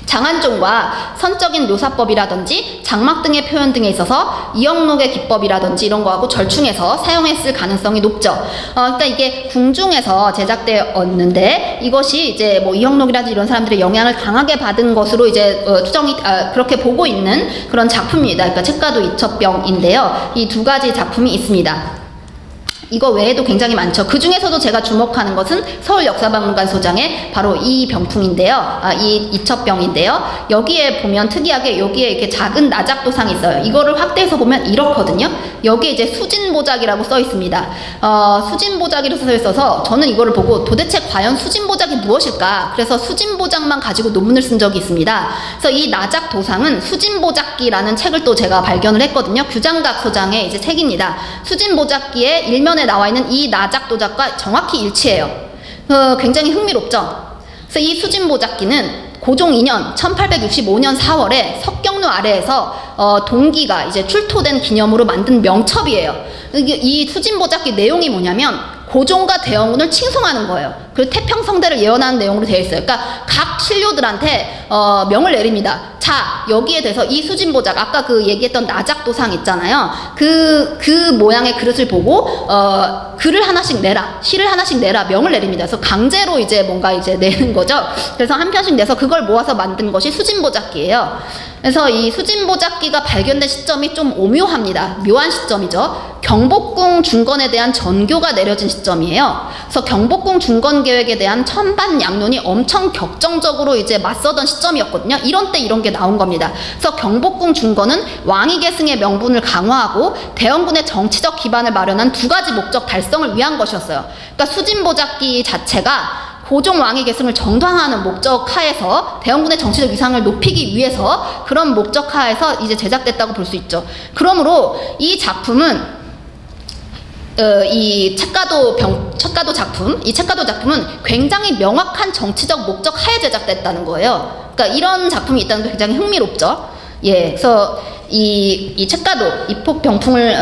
Speaker 1: 장안종과 선적인 묘사법이라든지 장막 등의 표현 등에 있어서 이영록의 기법이라든지 이런 거하고 절충해서 사용했을 가능성이 높죠. 그러니까 이게 궁중에서 제작되었는데 이것이 이제 뭐 이영록이라든지 이런 사람들의 영향을 강하게 받은 것으로 이제 그렇게 보고 있는 그런 작품입니다. 그러니까 책가도 이첩병인데요. 이 두 가지 작품이 있습니다. 이거 외에도 굉장히 많죠. 그 중에서도 제가 주목하는 것은 서울역사박물관 소장의 바로 이 병풍인데요. 이 이첩병인데요. 여기에 보면 특이하게 여기에 이렇게 작은 나작도상이 있어요. 이거를 확대해서 보면 이렇거든요. 여기에 이제 수진보작이라고 써 있습니다. 수진보작이라고 써 있어서 저는 이거를 보고 도대체 과연 수진보작이 무엇일까? 그래서 수진보작만 가지고 논문을 쓴 적이 있습니다. 그래서 이 나작도상은 수진보작기라는 책을 또 제가 발견을 했거든요. 규장각 소장의 이제 책입니다. 수진보작기의 일면 에 나와 있는 이 나작도작과 정확히 일치해요. 굉장히 흥미롭죠. 그래서 이 수진보작기는 고종 2년 1865년 4월에 석경루 아래에서 동기가 이제 출토된 기념으로 만든 명첩이에요. 이 수진보작기 내용이 뭐냐면 고종과 대원군을 칭송하는 거예요. 그리고 태평성대를 예언하는 내용으로 되어 있어요. 그러니까 각 신료들한테 명을 내립니다. 자, 여기에 대해서 이 수진보작, 아까 그 얘기했던 나작도상 있잖아요. 그 모양의 그릇을 보고 글을 하나씩 내라, 시를 하나씩 내라 명을 내립니다. 그래서 강제로 이제 뭔가 이제 내는 거죠. 그래서 한 편씩 내서 그걸 모아서 만든 것이 수진보작기예요. 그래서 이 수진보작기가 발견된 시점이 좀 오묘합니다. 묘한 시점이죠. 경복궁 중건에 대한 전교가 내려진 시점이에요. 그래서 경복궁 중건 계획에 대한 천반 양론이 엄청 격정적으로 이제 맞서던 시점이었거든요. 이런 때 이런 게 나온 겁니다. 그래서 경복궁 중건은 왕위 계승의 명분을 강화하고 대원군의 정치적 기반을 마련한 두 가지 목적 달성을 위한 것이었어요. 그러니까 수진보작기 자체가 고종 왕위 계승을 정당화하는 목적 하에서 대원군의 정치적 위상을 높이기 위해서 그런 목적 하에서 이제 제작됐다고 볼 수 있죠. 그러므로 이 작품은 이 책가도 작품은 굉장히 명확한 정치적 목적 하에 제작됐다는 거예요. 그러니까 이런 작품이 있다는 게 굉장히 흥미롭죠. 예, 그래서 이 책가도 이폭병풍을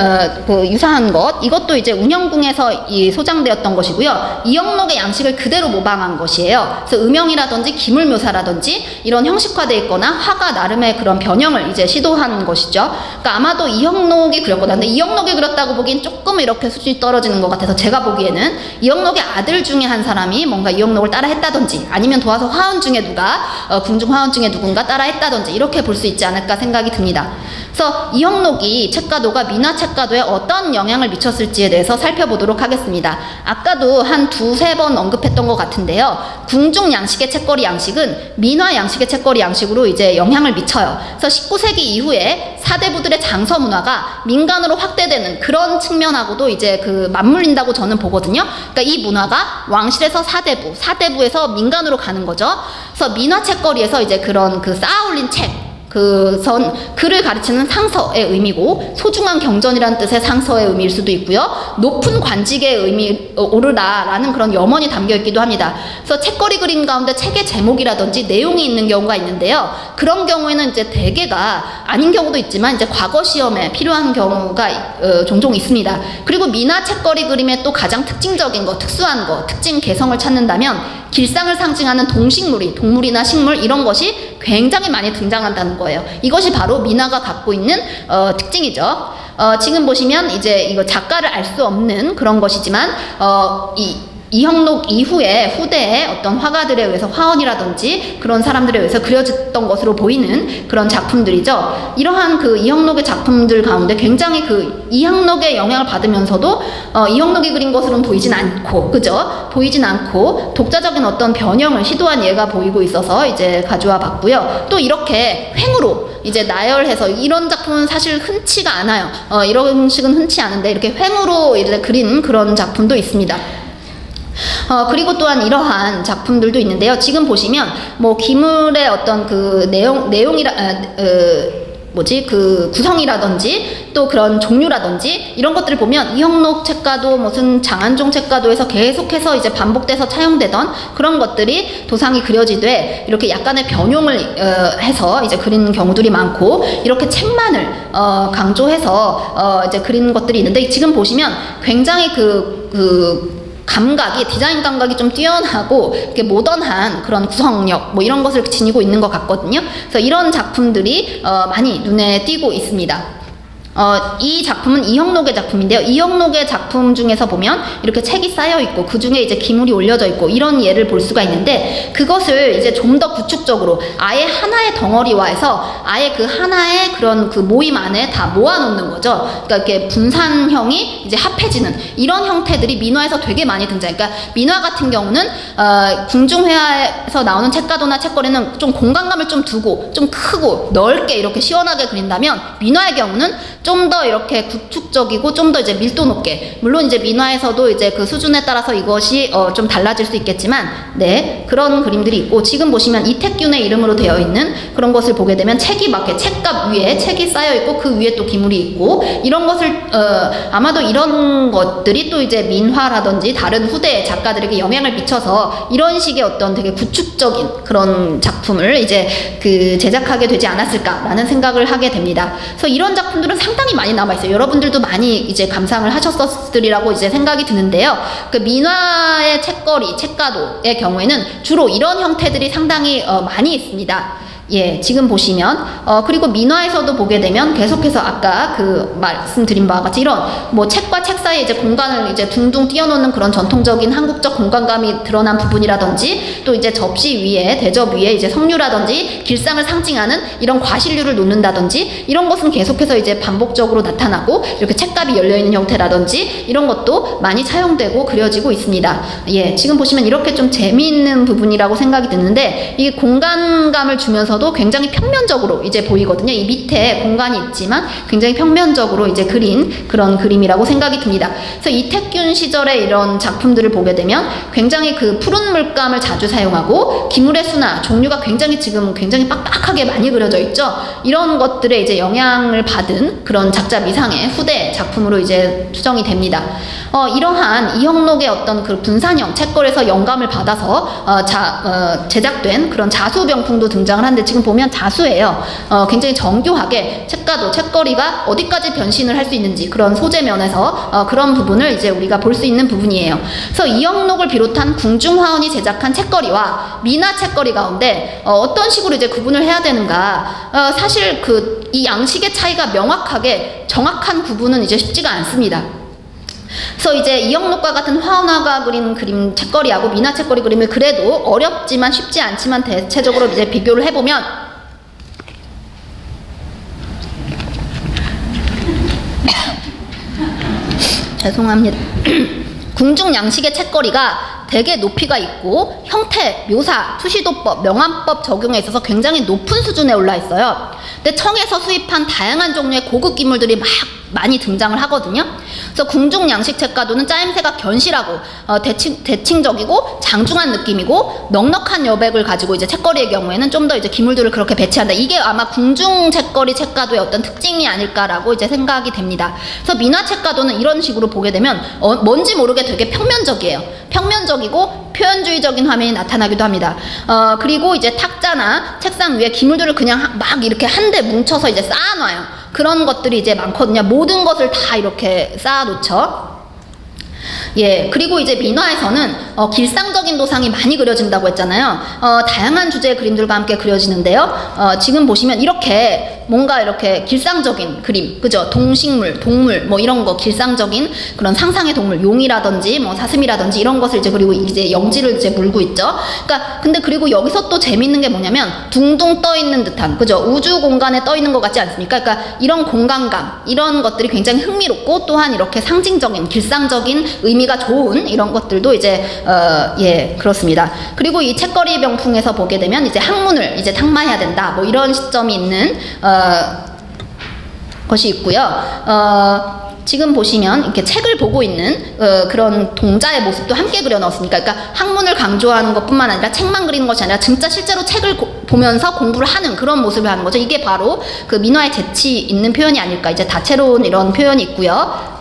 Speaker 1: 유사한 것, 이것도 이제 운영궁에서 소장되었던 것이고요. 이영록의 양식을 그대로 모방한 것이에요. 그래서 음영이라든지 기물묘사라든지 이런 형식화되어 있거나 화가 나름의 그런 변형을 이제 시도한 것이죠. 그러니까 아마도 이영록이 그렸거나, 근데 이영록이 그렸다고 보기엔 조금 이렇게 수준이 떨어지는 것 같아서 제가 보기에는 이영록의 아들 중에 한 사람이 뭔가 이영록을 따라 했다든지 아니면 도화서 화원 중에 누가 궁중 화원 중에 누군가 따라 했다든지 이렇게 볼 수 있지 않을까 생각이 듭니다. 그래서 이영록이 책가도가 민화 책가도에 어떤 영향을 미쳤을지에 대해서 살펴보도록 하겠습니다. 아까도 한 두세 번 언급했던 것 같은데요. 궁중 양식의 책거리 양식은 민화 양식의 책거리 양식으로 이제 영향을 미쳐요. 그래서 19세기 이후에 사대부들의 장서 문화가 민간으로 확대되는 그런 측면하고도 이제 맞물린다고 저는 보거든요. 그러니까 이 문화가 왕실에서 사대부에서 민간으로 가는 거죠. 그래서 민화 책거리에서 이제 그런 쌓아올린 책, 글을 가르치는 상서의 의미고, 소중한 경전이라는 뜻의 상서의 의미일 수도 있고요. 높은 관직의 의미, 오르라라는 그런 염원이 담겨 있기도 합니다. 그래서 책거리 그림 가운데 책의 제목이라든지 내용이 있는 경우가 있는데요. 그런 경우에는 이제 대개가 아닌 경우도 있지만 이제 과거 시험에 필요한 경우가 종종 있습니다. 그리고 민화 책거리 그림의 또 가장 특징적인 거, 특수한 거, 특징 개성을 찾는다면 길상을 상징하는 동식물이, 동물이나 식물 이런 것이 굉장히 많이 등장한다는 거예요. 이것이 바로 민화가 갖고 있는 특징이죠. 지금 보시면 이제 이거 작가를 알 수 없는 그런 것이지만 이형록 이후에 후대에 어떤 화가들에 의해서 화원이라든지 그런 사람들에 의해서 그려졌던 것으로 보이는 그런 작품들이죠. 이러한 이형록의 작품들 가운데 굉장히 이형록의 영향을 받으면서도 이형록이 그린 것으로는 보이진 않고, 그죠? 보이진 않고 독자적인 어떤 변형을 시도한 예가 보이고 있어서 이제 가져와 봤고요. 또 이렇게 횡으로 이제 나열해서, 이런 작품은 사실 흔치가 않아요. 이런 식은 흔치 않은데 이렇게 횡으로 이제 그린 그런 작품도 있습니다. 그리고 또한 이러한 작품들도 있는데요. 지금 보시면 기물의 어떤 구성이라든지 또 그런 종류라든지 이런 것들을 보면 이형록 책가도 무슨 장안종 책가도에서 계속해서 이제 반복돼서 차용되던 그런 것들이 도상이 그려지되 이렇게 약간의 변용을 해서 이제 그린 경우들이 많고, 이렇게 책만을 강조해서 이제 그린 것들이 있는데, 지금 보시면 굉장히 감각이, 디자인 감각이 좀 뛰어나고 이렇게 모던한 그런 구성력 뭐 이런 것을 지니고 있는 것 같거든요. 그래서 이런 작품들이 많이 눈에 띄고 있습니다. 이 작품은 이형록의 작품인데요. 이형록의 작품 중에서 보면 이렇게 책이 쌓여 있고 그 중에 이제 기물이 올려져 있고 이런 예를 볼 수가 있는데, 그것을 이제 좀 더 구축적으로 아예 하나의 덩어리화해서 아예 그 하나의 그런 그 모임 안에 다 모아놓는 거죠. 그러니까 이렇게 분산형이 이제 합해지는 이런 형태들이 민화에서 되게 많이 등장해요. 그러니까 민화 같은 경우는 궁중회화에서 나오는 책가도나 책거리는 좀 공간감을 좀 두고 좀 크고 넓게 이렇게 시원하게 그린다면, 민화의 경우는 좀 더 이렇게 구축적이고 좀 더 이제 밀도 높게, 물론 이제 민화에서도 이제 그 수준에 따라서 이것이 좀 달라질 수 있겠지만, 네, 그런 그림들이 있고, 지금 보시면 이택균의 이름으로 되어 있는 그런 것을 보게 되면 책이 막 책갑 위에 책이 쌓여 있고 그 위에 또 기물이 있고, 이런 것을 아마도 이런 것들이 또 이제 민화라든지 다른 후대 작가들에게 영향을 미쳐서 이런 식의 어떤 되게 구축적인 그런 작품을 이제 그 제작하게 되지 않았을까라는 생각을 하게 됩니다. 그래서 이런 작품들은 상당히 많이 남아있어요. 여러분들도 많이 이제 감상을 하셨으리라고 이제 생각이 드는데요. 그 민화의 책거리, 책가도의 경우에는 주로 이런 형태들이 상당히 많이 있습니다. 예, 지금 보시면 그리고 민화에서도 보게 되면 계속해서 아까 그 말씀드린 바와 같이 이런 뭐 책과 책 사이에 이제 공간을 이제 둥둥 띄워놓는 그런 전통적인 한국적 공간감이 드러난 부분이라든지, 또 이제 접시 위에, 대접 위에 이제 석류라든지 길상을 상징하는 이런 과실류를 놓는다든지, 이런 것은 계속해서 이제 반복적으로 나타나고, 이렇게 책갑이 열려있는 형태라든지 이런 것도 많이 차용되고 그려지고 있습니다. 예, 지금 보시면 이렇게 좀 재미있는 부분이라고 생각이 드는데, 이 공간감을 주면서 도 굉장히 평면적으로 이제 보이거든요. 이 밑에 공간이 있지만 굉장히 평면적으로 이제 그린 그런 그림이라고 생각이 듭니다. 그래서 이택균 시절의 이런 작품들을 보게 되면 굉장히 그 푸른 물감을 자주 사용하고, 기물의 수나 종류가 굉장히 지금 굉장히 빡빡하게 많이 그려져 있죠. 이런 것들에 이제 영향을 받은 그런 작자 미상의 후대 작품으로 이제 추정이 됩니다. 이러한 이형록의 어떤 그 분산형 책걸에서 영감을 받아서 제작된 그런 자수병풍도 등장을 하는데, 지금 보면 자수예요. 굉장히 정교하게 책가도, 책거리가 어디까지 변신을 할 수 있는지 그런 소재 면에서 그런 부분을 이제 우리가 볼 수 있는 부분이에요. 그래서 이형록을 비롯한 궁중화원이 제작한 책거리와 민화 책거리 가운데 어떤 식으로 이제 구분을 해야 되는가, 사실 이 양식의 차이가 명확하게 정확한 구분은 이제 쉽지가 않습니다. 그래서 이제 이형록과 같은 화원화가 그린 그림 책거리하고 민화 책거리 그림을 그래도 어렵지만 쉽지 않지만 대체적으로 이제 비교를 해보면, 죄송합니다. 궁중 양식의 책거리가 되게 높이가 있고 형태, 묘사, 투시도법, 명암법 적용에 있어서 굉장히 높은 수준에 올라 있어요. 근데 청에서 수입한 다양한 종류의 고급 기물들이 많이 등장을 하거든요. 그래서 궁중 양식 책가도는 짜임새가 견실하고 대칭적이고 장중한 느낌이고, 넉넉한 여백을 가지고 이제 책거리의 경우에는 좀 더 이제 기물들을 그렇게 배치한다. 이게 아마 궁중 책거리 책가도의 어떤 특징이 아닐까라고 이제 생각이 됩니다. 그래서 민화 책가도는 이런 식으로 보게 되면 뭔지 모르게 되게 평면적이에요. 평면적이고 표현주의적인 화면이 나타나기도 합니다. 그리고 이제 탁자나 책상 위에 기물들을 그냥 막 이렇게 한데 뭉쳐서 이제 쌓아놔요. 그런 것들이 이제 많거든요. 모든 것을 다 이렇게 쌓아놓죠. 예, 그리고 이제 민화에서는 길상적인 도상이 많이 그려진다고 했잖아요. 다양한 주제의 그림들과 함께 그려지는데요. 지금 보시면 이렇게 뭔가 이렇게 길상적인 그림, 그죠? 동식물, 동물, 뭐 이런 거, 길상적인 그런 상상의 동물, 용이라든지 뭐 사슴이라든지 이런 것을 이제, 그리고 이제 영지를 이제 물고 있죠. 그러니까 근데 그리고 여기서 또 재밌는 게 뭐냐면 둥둥 떠 있는 듯한, 그죠? 우주 공간에 떠 있는 것 같지 않습니까? 그러니까 이런 공간감, 이런 것들이 굉장히 흥미롭고, 또한 이렇게 상징적인, 길상적인 의미가 좋은 이런 것들도 이제 예, 그렇습니다. 그리고 이 책거리 병풍에서 보게 되면 이제 학문을 이제 탁마해야 된다, 뭐 이런 시점이 있는 것이 있고요. 지금 보시면 이렇게 책을 보고 있는 그런 동자의 모습도 함께 그려 넣었으니까, 그러니까 학문을 강조하는 것뿐만 아니라 책만 그리는 것이 아니라 진짜 실제로 책을 보면서 공부를 하는 그런 모습을 하는 거죠. 이게 바로 그 민화의 재치 있는 표현이 아닐까. 이제 다채로운 이런 표현이 있고요.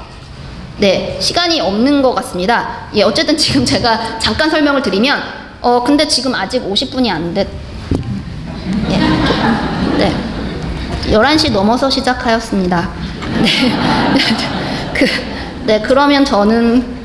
Speaker 1: 네, 시간이 없는 것 같습니다. 예, 어쨌든 지금 제가 잠깐 설명을 드리면, 근데 지금 아직 50분이 안 됐, 예, 네, 11시 넘어서 시작하였습니다. 네, 그러면 저는,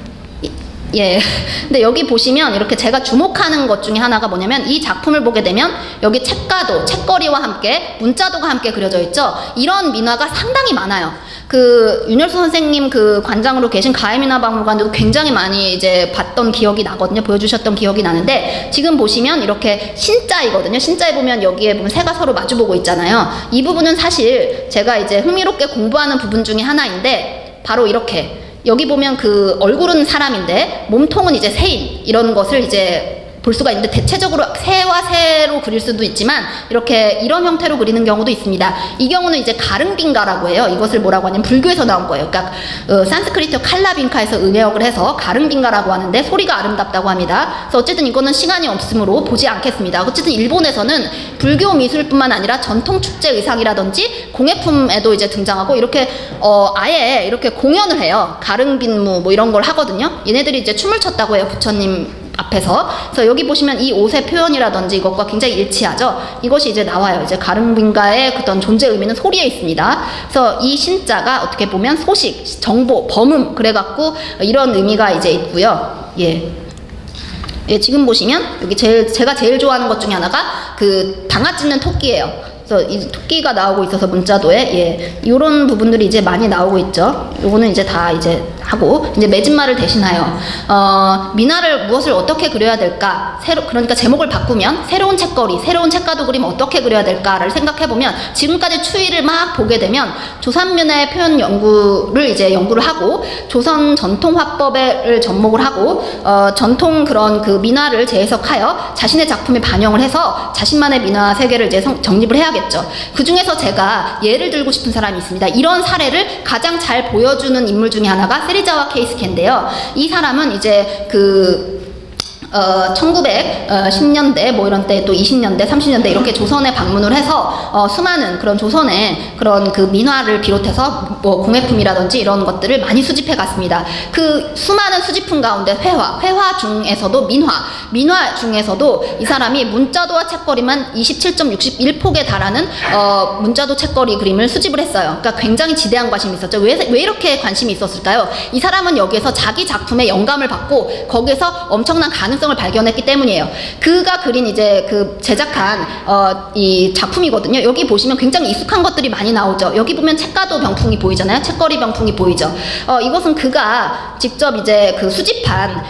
Speaker 1: 예. 근데 여기 보시면 이렇게 제가 주목하는 것 중에 하나가 뭐냐면, 이 작품을 보게 되면 여기 책가도, 책거리와 함께 문자도가 함께 그려져 있죠. 이런 민화가 상당히 많아요. 그 윤열수 선생님 그 관장으로 계신 가해민화박물관도 굉장히 많이 이제 봤던 기억이 나거든요. 보여주셨던 기억이 나는데, 지금 보시면 이렇게 신자이거든요. 신자에 보면 여기에 보면 새가 서로 마주보고 있잖아요. 이 부분은 사실 제가 이제 흥미롭게 공부하는 부분 중에 하나인데, 바로 이렇게 여기 보면 그 얼굴은 사람인데 몸통은 이제 새인, 이런 것을 이제 볼 수가 있는데, 대체적으로 새와 새로 그릴 수도 있지만 이렇게 이런 형태로 그리는 경우도 있습니다. 이 경우는 이제 가릉빈가라고 해요. 이것을 뭐라고 하냐면 불교에서 나온 거예요. 그러니까 산스크리트 칼라빈카에서 음해역을 해서 가릉빈가라고 하는데 소리가 아름답다고 합니다. 그래서 어쨌든 이거는 시간이 없으므로 보지 않겠습니다. 어쨌든 일본에서는 불교 미술뿐만 아니라 전통 축제 의상이라든지 공예품에도 이제 등장하고, 이렇게 아예 이렇게 공연을 해요. 가릉빈무 뭐 이런 걸 하거든요. 얘네들이 이제 춤을 췄다고 해요, 부처님 앞에서. 그래서 여기 보시면 이 옷의 표현이라든지 이것과 굉장히 일치하죠. 이것이 이제 나와요. 이제 가릉빈가의 어떤 존재 의미는 소리에 있습니다. 그래서 이 신자가 어떻게 보면 소식, 정보, 범음, 그래갖고 이런 의미가 이제 있고요. 예. 예, 지금 보시면 여기 제가 제일 좋아하는 것 중에 하나가 그 당아 찢는 토끼예요. 그래서 이 토끼가 나오고 있어서 문자도에, 예, 이런 부분들이 이제 많이 나오고 있죠. 요거는 이제 다 이제 하고, 이제 매진말을 대신하여 민화를 무엇을 어떻게 그려야 될까, 그러니까 제목을 바꾸면 새로운 책거리, 새로운 책가도 그림 어떻게 그려야 될까를 생각해보면, 지금까지 추이를 막 보게 되면 조선민화의 표현 연구를 이제 연구를 하고, 조선 전통 화법을 접목을 하고, 전통 그런 그 민화를 재해석하여 자신의 작품에 반영을 해서 자신만의 민화 세계를 이제 정립을 해야겠죠. 그 중에서 제가 예를 들고 싶은 사람이 있습니다. 이런 사례를 가장 잘 보여주는 인물 중에 하나가 세리자와 케이스케인데요. 이 사람은 이제 그 1910년대 뭐 이런 때, 또 20년대, 30년대 이렇게 조선에 방문을 해서 수많은 그런 조선의 그런 그 민화를 비롯해서 뭐 공예품이라든지 이런 것들을 많이 수집해 갔습니다. 그 수많은 수집품 가운데 회화 중에서도 민화 중에서도 이 사람이 문자도와 책거리만 27.61폭에 달하는 문자도 책거리 그림을 수집을 했어요. 그러니까 굉장히 지대한 관심이 있었죠. 왜 이렇게 관심이 있었을까요? 이 사람은 여기에서 자기 작품의 영감을 받고 거기에서 엄청난 가능성을 발견했기 때문이에요. 그가 그린 이제 그 제작한 이 작품이거든요. 여기 보시면 굉장히 익숙한 것들이 많이 나오죠. 여기 보면 책가도 병풍이 보이잖아요. 책거리 병풍이 보이죠. 이것은 그가 직접 이제 그 수집한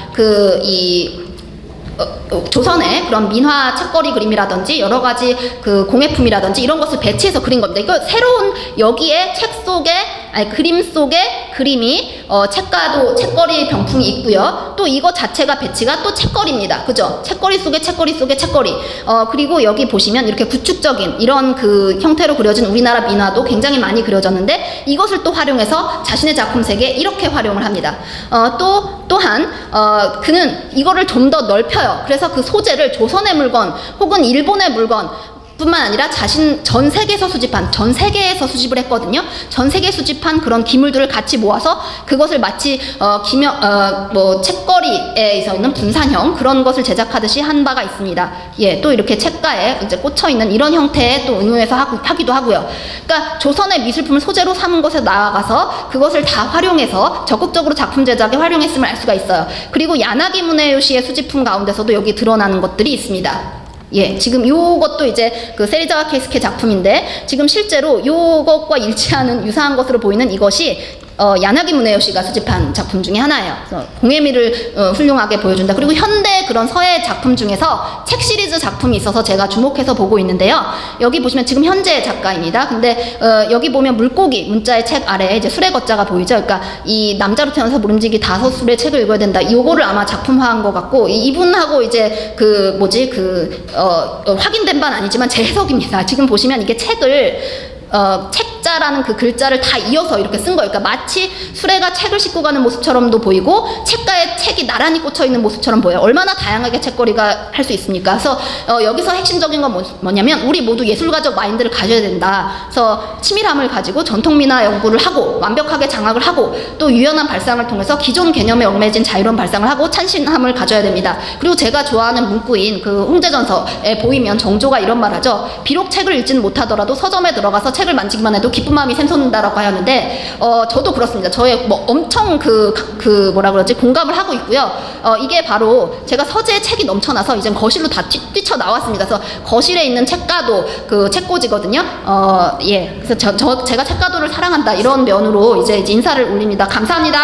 Speaker 1: 조선의 그런 민화 책거리 그림이라든지 여러 가지 그 공예품이라든지 이런 것을 배치해서 그린 겁니다. 이거 새로운 여기에 그림 속에 그림이 책가도 책거리 병풍이 있고요. 또 이거 자체가 배치가 또 책거리입니다. 그죠? 책거리 속에 책거리 속에 책거리. 그리고 여기 보시면 이렇게 구축적인 이런 그 형태로 그려진 우리나라 민화도 굉장히 많이 그려졌는데, 이것을 또 활용해서 자신의 작품 세계에 이렇게 활용을 합니다. 또한 그는 이거를 좀 더 넓혀요. 그래서 그 소재를 조선의 물건 혹은 일본의 물건 뿐만 아니라 전 세계에서 수집을 했거든요. 전 세계에 수집한 그런 기물들을 같이 모아서 그것을 마치 뭐 책거리에 있는 분산형 그런 것을 제작하듯이 한 바가 있습니다. 예, 또 이렇게 책가에 이제 꽂혀 있는 이런 형태의 또 응용해서 하기도 하고요. 그러니까 조선의 미술품을 소재로 삼은 것에 나아가서 그것을 다 활용해서 적극적으로 작품 제작에 활용했음을 알 수가 있어요. 그리고 야나기 무네요시의 수집품 가운데서도 여기 드러나는 것들이 있습니다. 예, 지금 요것도 이제 그 세리자와 케이스케 작품인데, 지금 실제로 요것과 일치하는 유사한 것으로 보이는 이것이 야나기 무네요시가 수집한 작품 중에 하나예요. 그래서 공예미를 훌륭하게 보여준다. 그리고 현대 그런 서예 작품 중에서 책 시리즈 작품이 있어서 제가 주목해서 보고 있는데요. 여기 보시면 지금 현재 작가입니다. 근데 여기 보면 물고기 문자의 책 아래에 이제 술의 거자가 보이죠. 그러니까 이 남자로 태어나서 모름지기 5술의 책을 읽어야 된다. 요거를 아마 작품화한 것 같고, 이분하고 이제 확인된 바는 아니지만 제 해석입니다. 지금 보시면 이게 책을 책자라는 그 글자를 다 이어서 이렇게 쓴 거예요. 그러니까 마치 수레가 책을 싣고 가는 모습처럼도 보이고 책가에 책이 나란히 꽂혀 있는 모습처럼 보여요. 얼마나 다양하게 책거리가 할 수 있습니까? 그래서 여기서 핵심적인 건 뭐냐면 우리 모두 예술가적 마인드를 가져야 된다. 그래서 치밀함을 가지고 전통민화 연구를 하고 완벽하게 장악을 하고 또 유연한 발상을 통해서 기존 개념에 얽매진 자유로운 발상을 하고 찬신함을 가져야 됩니다. 그리고 제가 좋아하는 문구인 그 홍제전서에 보이면 정조가 이런 말 하죠. 비록 책을 읽지는 못하더라도 서점에 들어가서 책을 만지기만 해도 기쁜 마음이 샘솟는다라고 하는데 저도 그렇습니다. 저의 뭐 엄청 뭐라 그러지 공감을 하고 있고요. 이게 바로 제가 서재에 책이 넘쳐나서 이제 거실로 다 뛰쳐나왔습니다. 그래서 거실에 있는 책가도 그 책꽂이거든요. 예. 그래서 제가 책가도를 사랑한다 이런 면으로 이제 인사를 올립니다. 감사합니다.